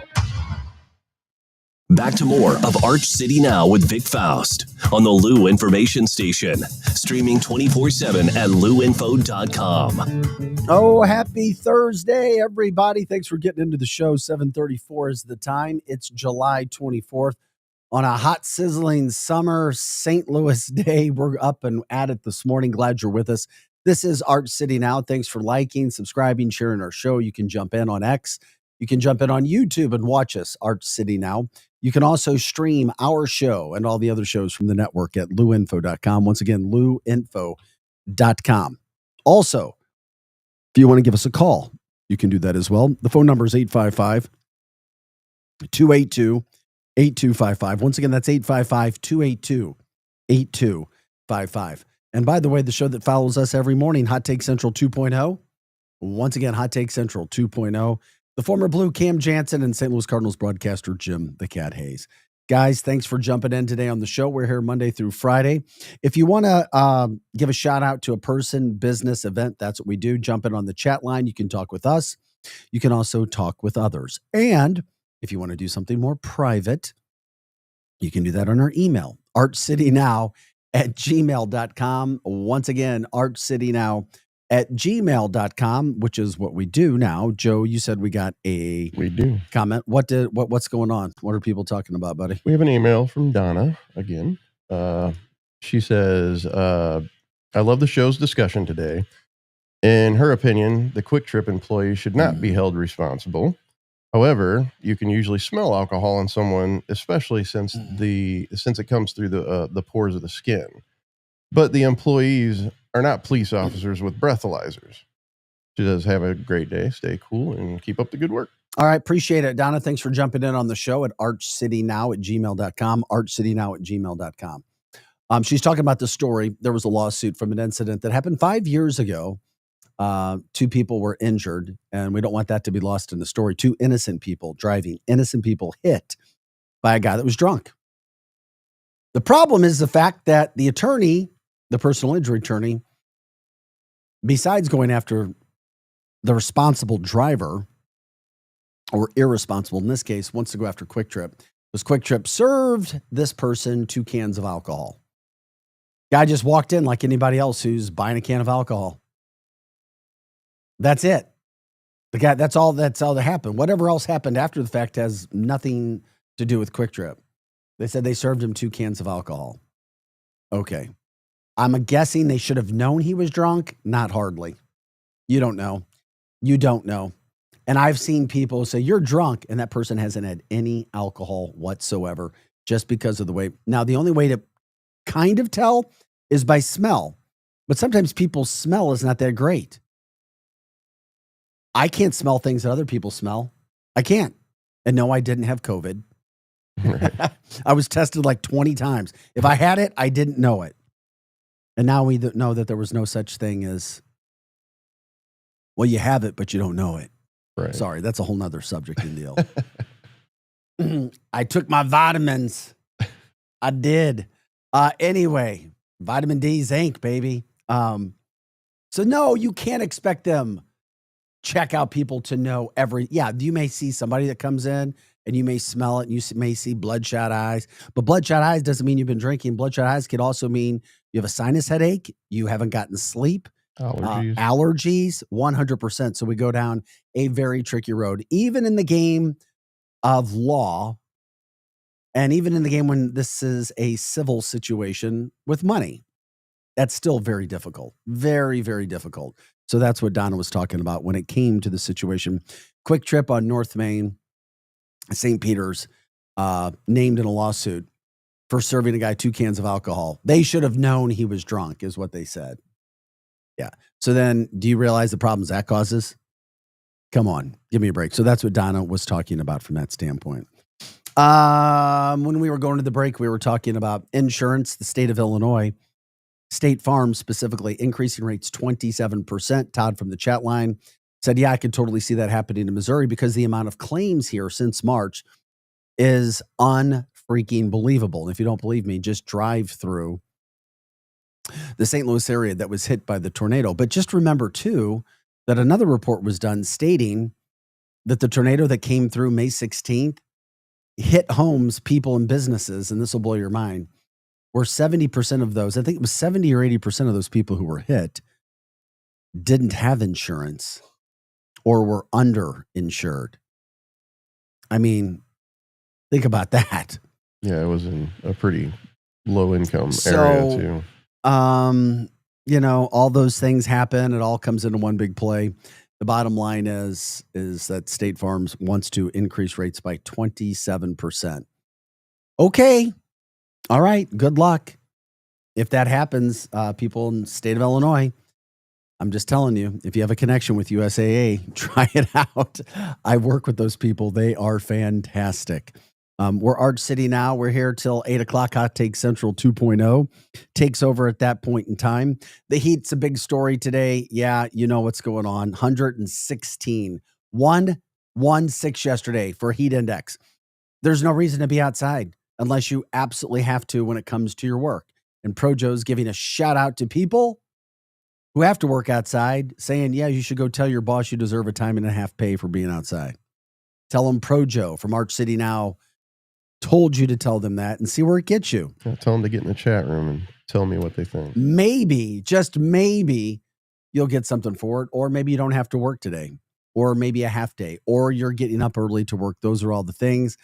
Back to more of Arch City Now with Vic Faust on the Lou Information Station. Streaming 24/7 at louinfo.com. Oh, happy Thursday, everybody. Thanks for getting into the show. 7:34 is the time. It's July 24th on a hot, sizzling summer St. Louis day. We're up and at it this morning. Glad you're with us. This is Arch City Now. Thanks for liking, subscribing, sharing our show. You can jump in on X. You can jump in on YouTube and watch us, Arch City Now. You can also stream our show and all the other shows from the network at louinfo.com. Once again, louinfo.com. Also, if you want to give us a call, you can do that as well. The phone number is 855-282-8255. Once again, that's 855-282-8255. And by the way, the show that follows us every morning, Hot Take Central 2.0. Once again, Hot Take Central 2.0. The former Blue Cam Jansen and St. Louis Cardinals broadcaster Jim the Cat Hayes. Guys, thanks for jumping in today on the show. We're here Monday through Friday. If you want to give a shout out to a person, business, event, that's what we do. Jump in on the chat line. You can talk with us. You can also talk with others. And if you want to do something more private, you can do that on our email, archcitynow@gmail.com. Once again, archcitynow@gmail.com, which is what we do now. Joe, you said we got a comment. What's going on? What are people talking about, buddy? We have an email from Donna again. She says, I love the show's discussion today. In her opinion, the Quick Trip employee should not be held responsible. However, you can usually smell alcohol in someone, especially since it comes through the pores of the skin. But the employees are not police officers with breathalyzers. She does have a great day. Stay cool and keep up the good work. All right. Appreciate it. Donna, thanks for jumping in on the show at archcitynow@gmail.com, archcitynow@gmail.com. She's talking about the story. There was a lawsuit from an incident that happened 5 years ago. 2 people were injured, and we don't want that to be lost in the story. 2 innocent people driving, innocent people hit by a guy that was drunk. The problem is the fact that the attorney, the personal injury attorney, besides going after the responsible driver, or irresponsible in this case, wants to go after Quick Trip, because Quick Trip served this person 2 cans of alcohol. Guy just walked in like anybody else who's buying a can of alcohol. That's it. The guy, that's all that happened. Whatever else happened after the fact has nothing to do with Quick Trip. They said they served him 2 cans of alcohol. Okay. I'm guessing they should have known he was drunk. Not hardly. You don't know. You don't know. And I've seen people say, you're drunk, and that person hasn't had any alcohol whatsoever just because of the way. Now, the only way to kind of tell is by smell. But sometimes people's smell is not that great. I can't smell things that other people smell. I can't. And no, I didn't have COVID. Right. I was tested like 20 times. If I had it, I didn't know it. And now we know that there was no such thing as, well, you have it, but you don't know it. Right. Sorry, that's a whole nother subject and deal. I took my vitamins. I did. Anyway, vitamin D, zinc, baby. So no, you can't expect them check out people to know you may see somebody that comes in and you may smell it and you may see bloodshot eyes, but bloodshot eyes doesn't mean you've been drinking. Bloodshot eyes could also mean you have a sinus headache, you haven't gotten sleep, allergies, 100%. So we go down a very tricky road, even in the game of law. And even in the game when this is a civil situation with money, that's still very difficult. Very, very difficult. So that's what Donna was talking about when it came to the situation. Quick Trip on North Main, St. Peter's, named in a lawsuit for serving a guy 2 cans of alcohol. They should have known he was drunk, is what they said. Yeah. So then do you realize the problems that causes? Come on, give me a break. So that's what Donna was talking about from that standpoint. When we were going to the break, we were talking about insurance. The state of Illinois, State Farm specifically, increasing rates 27%. Todd from the chat line said, yeah, I could totally see that happening in Missouri because the amount of claims here since March is unfreaking believable. And if you don't believe me, just drive through the St. Louis area that was hit by the tornado. But just remember, too, that another report was done stating that the tornado that came through May 16th hit homes, people, and businesses, and this will blow your mind, where 70% of those, I think it was 70 or 80% of those people who were hit didn't have insurance or were underinsured. I mean, think about that. Yeah, it was in a pretty low income area too. All those things happen. It all comes into one big play. The bottom line is that State Farms wants to increase rates by 27%. Okay. All right. Good luck. If that happens, people in the state of Illinois, I'm just telling you, if you have a connection with USAA, try it out. I work with those people. They are fantastic. We're Arch City now. We're here till 8 o'clock. Hot Take Central 2.0 takes over at that point in time. The heat's a big story today. Yeah, you know what's going on. 116. 116 yesterday for heat index. There's no reason to be outside unless you absolutely have to when it comes to your work. And Projo's giving a shout out to people who have to work outside, saying, yeah, you should go tell your boss you deserve a time and a half pay for being outside. Tell them Projo from Arch City Now told you to tell them that and see where it gets you. Yeah, tell them to get in the chat room and tell me what they think. Maybe, just maybe, you'll get something for it, or maybe you don't have to work today, or maybe a half day, or you're getting up early to work. Those are all the things.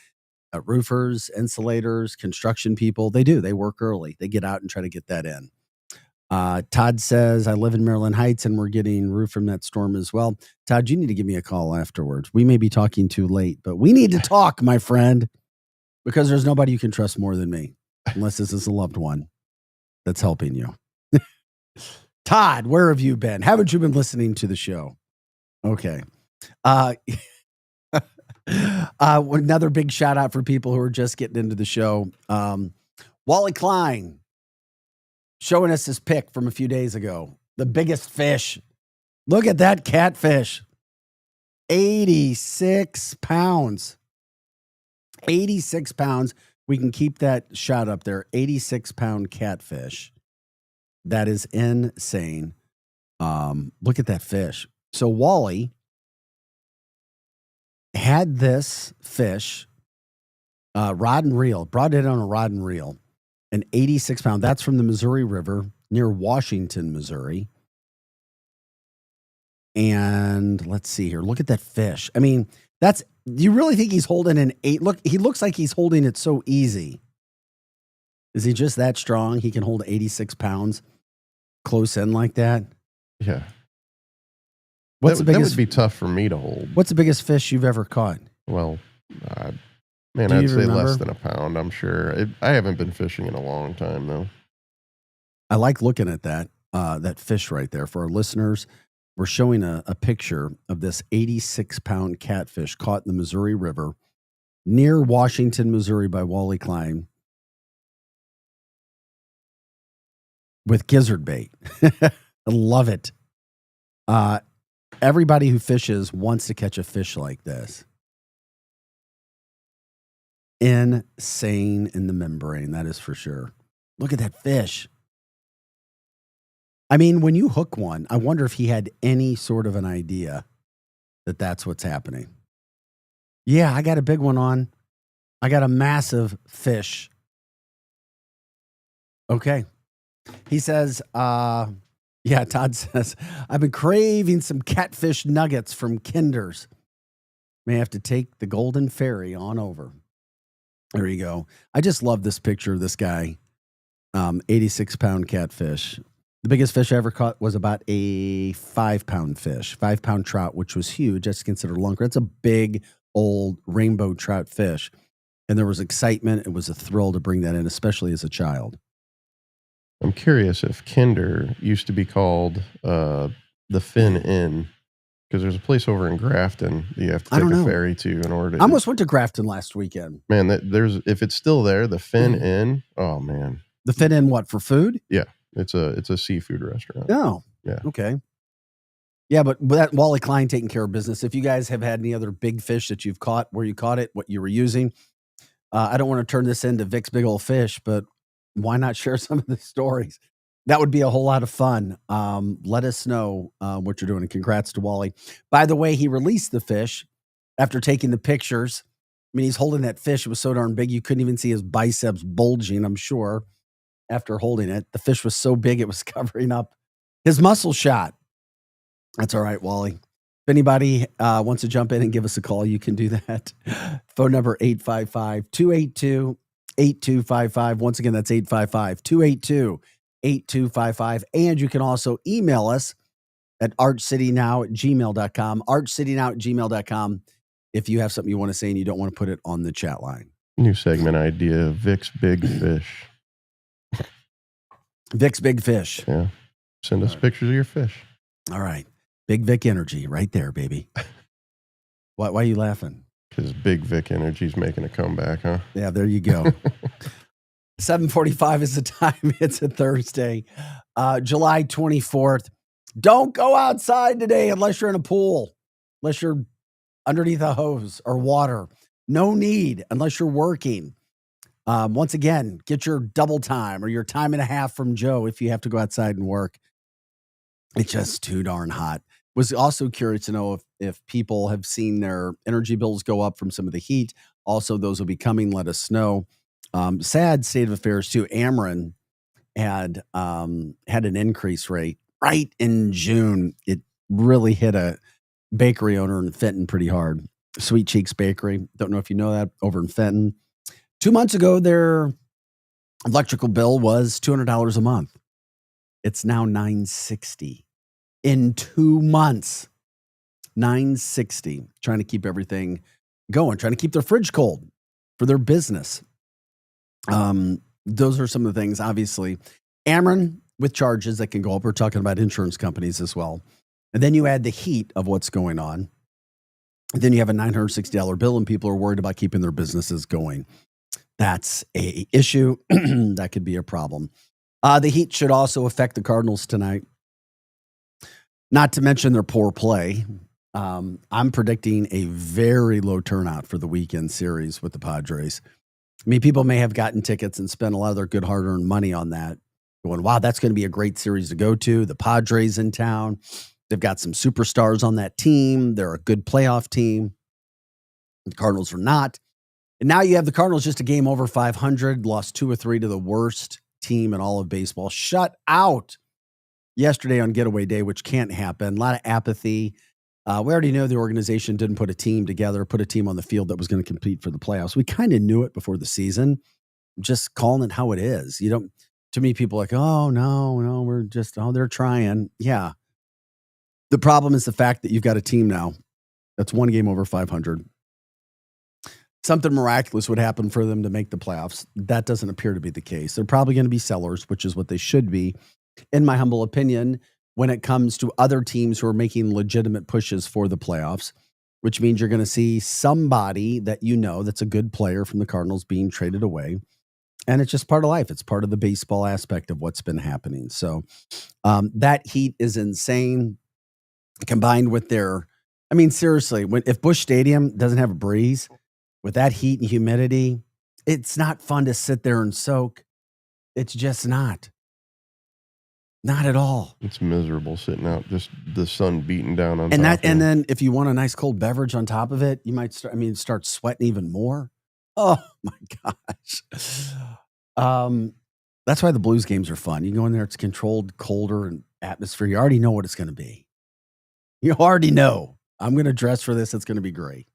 Roofers, insulators, construction people, they work early. They get out and try to get that in. Todd says, I live in Maryland Heights and we're getting roof from that storm as well. Todd, you need to give me a call afterwards. We may be talking too late, but we need to talk, my friend, because there's nobody you can trust more than me, unless this is a loved one that's helping you. Todd, where have you been? Haven't you been listening to the show? Okay. Another big shout out for people who are just getting into the show. Wally Klein showing us his pic from a few days ago. The biggest fish. Look at that catfish. 86 pounds. 86 pounds. We can keep that shot up there. 86-pound catfish. That is insane. Look at that fish. So Wally had this fish, rod and reel, brought it on a rod and reel, an 86-pound. That's from the Missouri River near Washington, Missouri. And let's see here. Look at that fish. I mean, do you really think he's holding an 8? Look, he looks like he's holding it so easy. Is he just that strong? He can hold 86 pounds close in like that? Yeah. What's that, the biggest? That would be tough for me to hold. What's the biggest fish you've ever caught? Well, man, Do you I'd say remember? less than a pound. I'm sure. I haven't been fishing in a long time though. I like looking at that fish right there. For our listeners, we're showing a picture of this 86-pound catfish caught in the Missouri River near Washington, Missouri by Wally Klein with gizzard bait. I love it. Everybody who fishes wants to catch a fish like this. Insane in the membrane, that is for sure. Look at that fish. I mean, when you hook one, I wonder if he had any sort of an idea that that's what's happening. Yeah, I got a big one on. I got a massive fish. Okay. He says, yeah, Todd says, I've been craving some catfish nuggets from Kinder's. May have to take the Golden Ferry on over. There you go. I just love this picture of this guy. 86-pound catfish. The biggest fish I ever caught was about a 5-pound fish, 5-pound trout, which was huge. That's considered lunker. It's a big, old rainbow trout fish. And there was excitement. It was a thrill to bring that in, especially as a child. I'm curious if Kinder used to be called the Fin Inn, because there's a place over in Grafton that you have to take a ferry to in order to. I almost went to Grafton last weekend. Man, if it's still there, the Fin Inn. Oh man, the Fin Inn, what, for food? Yeah, it's a seafood restaurant. Oh, yeah, okay. Yeah, but that Wally Klein taking care of business. If you guys have had any other big fish that you've caught, where you caught it, what you were using, I don't want to turn this into Vic's Big Old Fish, but why not share some of the stories? That would be a whole lot of fun. Let us know what you're doing. And congrats to Wally. By the way, he released the fish after taking the pictures. I mean, he's holding that fish. It was so darn big, you couldn't even see his biceps bulging, I'm sure, after holding it. The fish was so big, it was covering up his muscle shot. That's all right, Wally. If anybody wants to jump in and give us a call, you can do that. Phone number 855-282-8255. Once again, that's 855-282-8255. And you can also email us at archcitynow@gmail.com. archcitynow@gmail.com if you have something you want to say and you don't want to put it on the chat line. New segment idea, Vic's Big Fish. Vic's Big Fish. Yeah. Send us pictures of your fish. All right. Big Vic energy right there, baby. Why are you laughing? Because Big Vic energy's making a comeback, huh? Yeah, there you go. 7:45 is the time. It's a Thursday, July 24th. Don't go outside today unless you're in a pool, unless you're underneath a hose or water. No need unless you're working. Once again, get your double time or your time and a half from Joe if you have to go outside and work. It's just too darn hot. Was also curious to know if people have seen their energy bills go up from some of the heat. Also, those will be coming. Let us know. Sad state of affairs too. Ameren had an increase rate right in June. It really hit a bakery owner in Fenton pretty hard. Sweet Cheeks Bakery. Don't know if you know that, over in Fenton. 2 months ago, their electrical bill was $200 a month. It's now $960 in 2 months. $960. Trying to keep everything going, trying to keep their fridge cold for their business. Those are some of the things, obviously. Ameren with charges that can go up. We're talking about insurance companies as well. And then you add the heat of what's going on. And then you have a $960 bill and people are worried about keeping their businesses going. That's a issue. That could be a problem. The heat should also affect the Cardinals tonight. Not to mention their poor play. I'm predicting a very low turnout for the weekend series with the Padres. I mean, people may have gotten tickets and spent a lot of their good hard-earned money on that. Going, wow, that's going to be a great series to go to. The Padres in town. They've got some superstars on that team. They're a good playoff team. The Cardinals are not. And now you have the Cardinals just a game over 500, lost 2 or 3 to the worst team in all of baseball. Shut out yesterday on getaway day, which can't happen. A lot of apathy. We already know the organization didn't put a team together, put a team on the field that was going to compete for the playoffs. We kind of knew it before the season. Just calling it how it is. You don't, too many people are like, oh, no, we're just, they're trying. Yeah. The problem is the fact that you've got a team now that's one game over 500. Something miraculous would happen for them to make the playoffs. That doesn't appear to be the case. They're probably going to be sellers, which is what they should be, in my humble opinion, when it comes to other teams who are making legitimate pushes for the playoffs, which means you're going to see somebody that you know that's a good player from the Cardinals being traded away. And it's just part of life. It's part of the baseball aspect of what's been happening. So that heat is insane, combined with their, I mean, seriously, if Busch Stadium doesn't have a breeze, with that heat and humidity, it's not fun to sit there and soak. It's just not. Not at all. It's miserable sitting out, just the sun beating down on and top. And then if you want a nice cold beverage on top of it, you might start sweating even more. Oh my gosh. That's why the Blues games are fun. You go in there, it's controlled, colder and atmosphere. You already know what it's going to be. You already know. I'm going to dress for this. It's going to be great.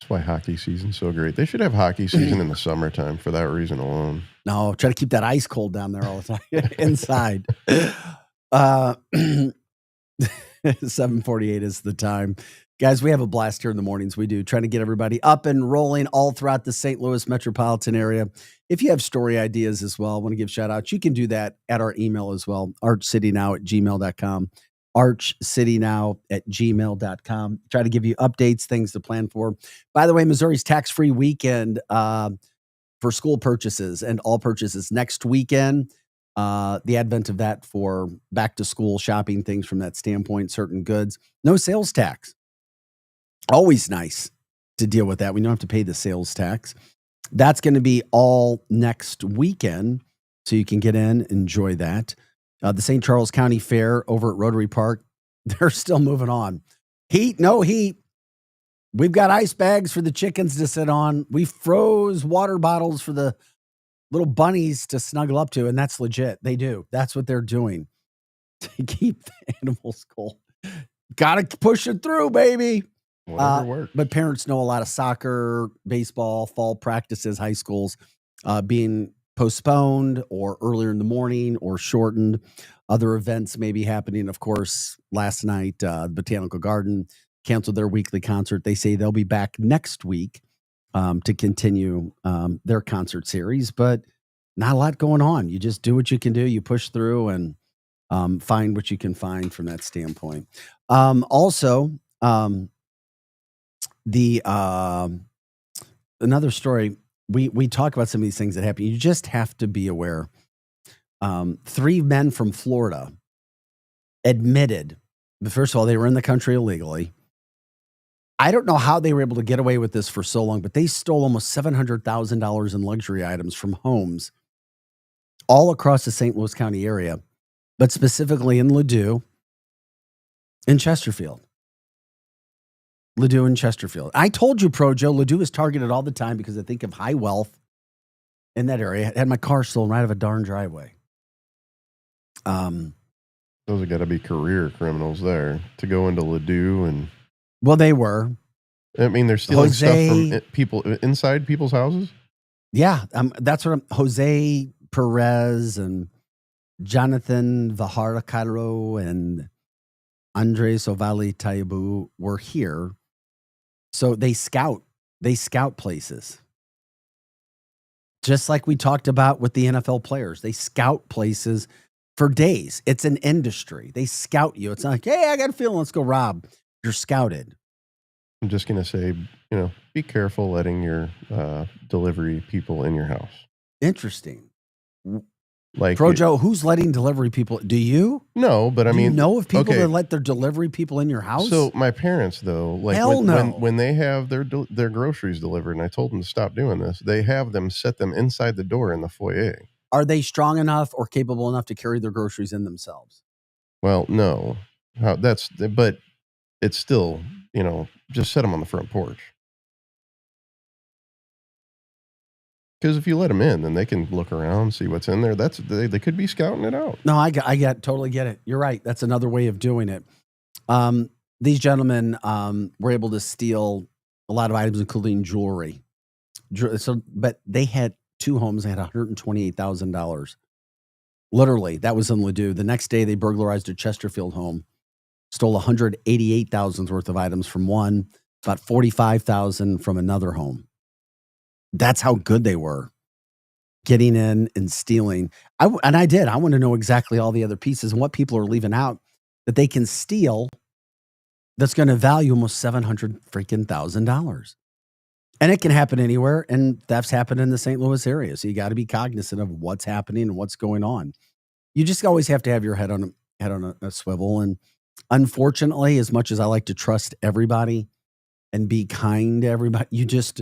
That's why hockey season's so great. They should have hockey season in the summertime for that reason alone. No, try to keep that ice cold down there all the time inside. 7:48 is the time. Guys, we have a blast here in the mornings. We do, trying to get everybody up and rolling all throughout the St. Louis metropolitan area. If you have story ideas as well, want to give shout outs, you can do that at our email as well, archcitynow@gmail.com. archcitynow@gmail.com. Try to give you updates, things to plan for. By the way, Missouri's tax-free weekend for school purchases and all purchases next weekend. The advent of that for back-to-school shopping, things from that standpoint, certain goods. No sales tax. Always nice to deal with that. We don't have to pay the sales tax. That's going to be all next weekend, so you can get in, enjoy that. The St. Charles County Fair over at Rotary Park, they're still moving on. Heat, no heat. We've got ice bags for the chickens to sit on. We froze water bottles for the little bunnies to snuggle up to, and that's legit. They do. That's what they're doing to keep the animals cold. Got to push it through, baby. Whatever works. But parents know a lot of soccer, baseball, fall practices, high schools being postponed or earlier in the morning or shortened. Other events may be happening. Of course, last night, the Botanical Garden canceled their weekly concert. They say they'll be back next week to continue their concert series, but not a lot going on. You just do what you can do. You push through and find what you can find from that standpoint. Another story, we talk about some of these things that happen. You just have to be aware. 3 men from Florida admitted, but first of all, they were in the country illegally. I don't know how they were able to get away with this for so long, but they stole almost $700,000 in luxury items from homes all across the St. Louis County area, but specifically in Ladue and Chesterfield. Ladue and Chesterfield. I told you, Projo, Ladue is targeted all the time because I think of high wealth in that area. I had my car stolen right out of a darn driveway. Those have got to be career criminals there to go into Ladue and. Well, they were. I mean, they're stealing stuff from people inside people's houses. Yeah, that's what Jose Perez and Jonathan Vajaracaro and Andres Ovali Tayabu were here. So they scout places. Just like we talked about with the NFL players. They scout places for days. It's an industry. They scout you. It's not like, hey, I got a feeling, let's go rob. You're scouted. I'm just going to say, be careful letting your delivery people in your house. Interesting. Like Projo, who's letting delivery people? Do you? No, but I mean, you know of people that let their delivery people in your house? So my parents, though, like Hell no. when they have their groceries delivered, and I told them to stop doing this, they have them set them inside the door in the foyer. Are they strong enough or capable enough to carry their groceries in themselves? Well, no. But it's still, just set them on the front porch. Because if you let them in, then they can look around, see what's in there. They could be scouting it out. No, I totally get it. You're right. That's another way of doing it. These gentlemen were able to steal a lot of items, including jewelry. But they had 2 homes. They had $128,000. Literally, that was in Ladue. The next day, they burglarized a Chesterfield home stole 188,000 worth of items from one, about 45,000 from another home. That's how good they were getting in and stealing. I did. I want to know exactly all the other pieces and what people are leaving out that they can steal that's going to value almost $700,000. And it can happen anywhere, and thefts happen in the St. Louis area. So you got to be cognizant of what's happening and what's going on. You just always have to have your head on a swivel. And unfortunately, as much as I like to trust everybody and be kind to everybody, you just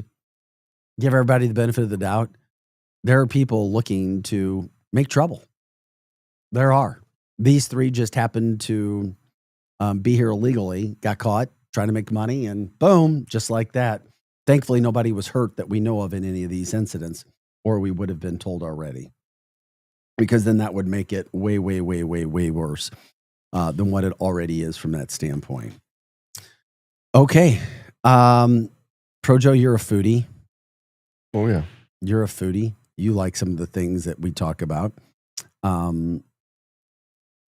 give everybody the benefit of the doubt. There are people looking to make trouble. There are. These three just happened to be here illegally, got caught trying to make money, and boom, just like that. Thankfully, nobody was hurt that we know of in any of these incidents, or we would have been told already. Because then that would make it way, way, way, way, way worse than what it already is from that standpoint. Okay. Projo, you're a foodie. Oh, yeah. You're a foodie. You like some of the things that we talk about.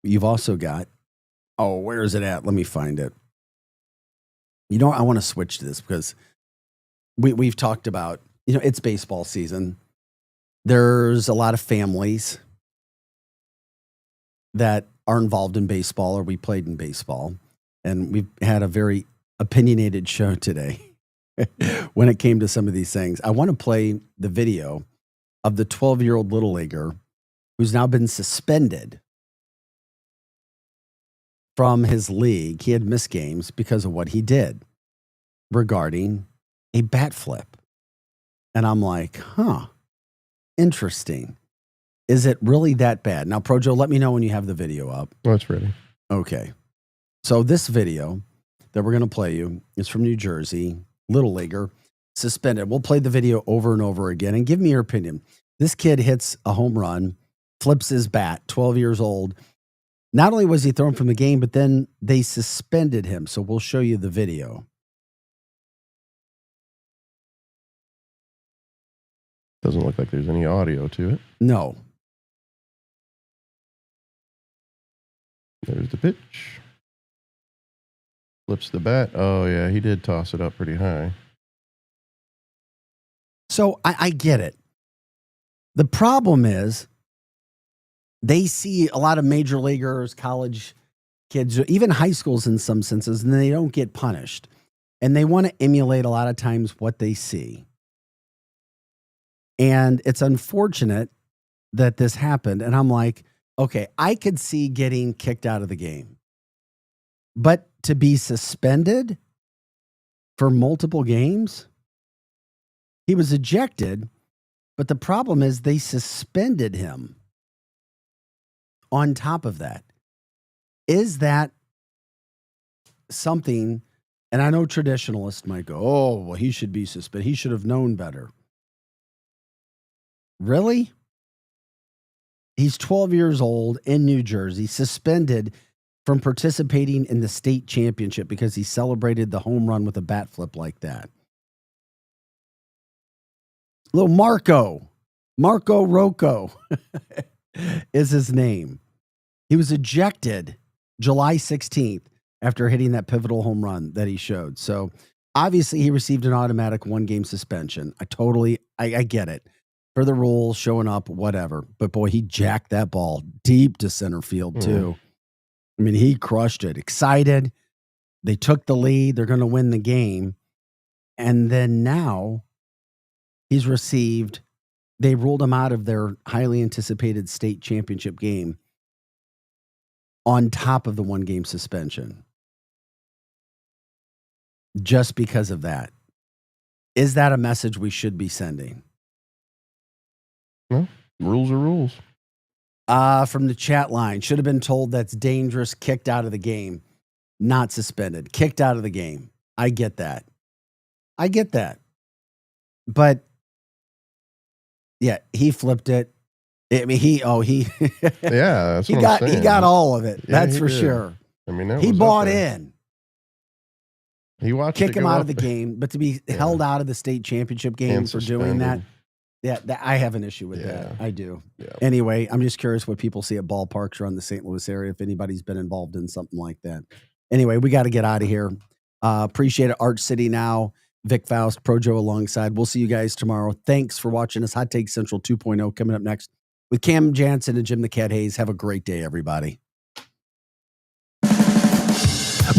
You've also got, where is it at? Let me find it. You know, I want to switch to this because we've talked about, it's baseball season. There's a lot of families that are involved in baseball, or we played in baseball. And we've had a very opinionated show today when it came to some of these things. I want to play the video of the 12-year-old Little Leaguer who's now been suspended from his league. He had missed games because of what he did regarding a bat flip. And I'm like, interesting. Is it really that bad? Now, Projo, let me know when you have the video up. Oh, it's ready. Okay. So this video that we're going to play you is from New Jersey, Little Leaguer, suspended. We'll play the video over and over again and give me your opinion. This kid hits a home run, flips his bat, 12 years old. Not only was he thrown from the game, but then they suspended him. So we'll show you the video. Doesn't look like there's any audio to it. No. There's the pitch. Flips the bat. Oh, yeah, he did toss it up pretty high. So I get it. The problem is they see a lot of major leaguers, college kids, even high schools in some senses, and they don't get punished. And they want to emulate a lot of times what they see. And it's unfortunate that this happened. And I'm like, okay, I could see getting kicked out of the game. But to be suspended for multiple games, he was ejected. But the problem is they suspended him on top of that. Is that something, and I know traditionalists might go, oh, well, he should be suspended. He should have known better. Really? He's 12 years old in New Jersey, suspended from participating in the state championship because he celebrated the home run with a bat flip like that. Little Marco Rocco is his name. He was ejected July 16th after hitting that pivotal home run that he showed. So obviously he received an automatic 1-game suspension. I get it. For the rules, showing up, whatever. But boy, he jacked that ball deep to center field too. I mean, he crushed it. Excited. They took the lead. They're going to win the game. And then now he's received, they ruled him out of their highly anticipated state championship game on top of the 1-game suspension. Just because of that. Is that a message we should be sending? No, rules are rules. From the chat line, should have been told that's dangerous, kicked out of the game, not suspended, kicked out of the game. I get that. But yeah, he flipped it. I mean, yeah, that's he what got I'm saying. he got all of it. Yeah, that's he for did. sure. I mean, he bought in. He watched Kick it him go out up. of the game, but to be held out of the state championship game And for doing that, suspended. I have an issue with that. I do. Yeah. Anyway, I'm just curious what people see at ballparks around the St. Louis area, if anybody's been involved in something like that. Anyway, we got to get out of here. Appreciate it. Art City now. Vic Faust, Projo alongside. We'll see you guys tomorrow. Thanks for watching us. Hot Take Central 2.0 coming up next with Cam Jansen and Jim the Cat Hayes. Have a great day, everybody.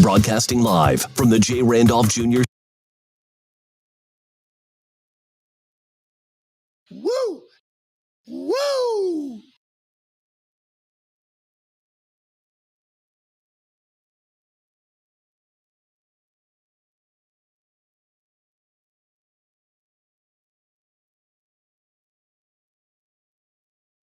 Broadcasting live from the J. Randolph Jr.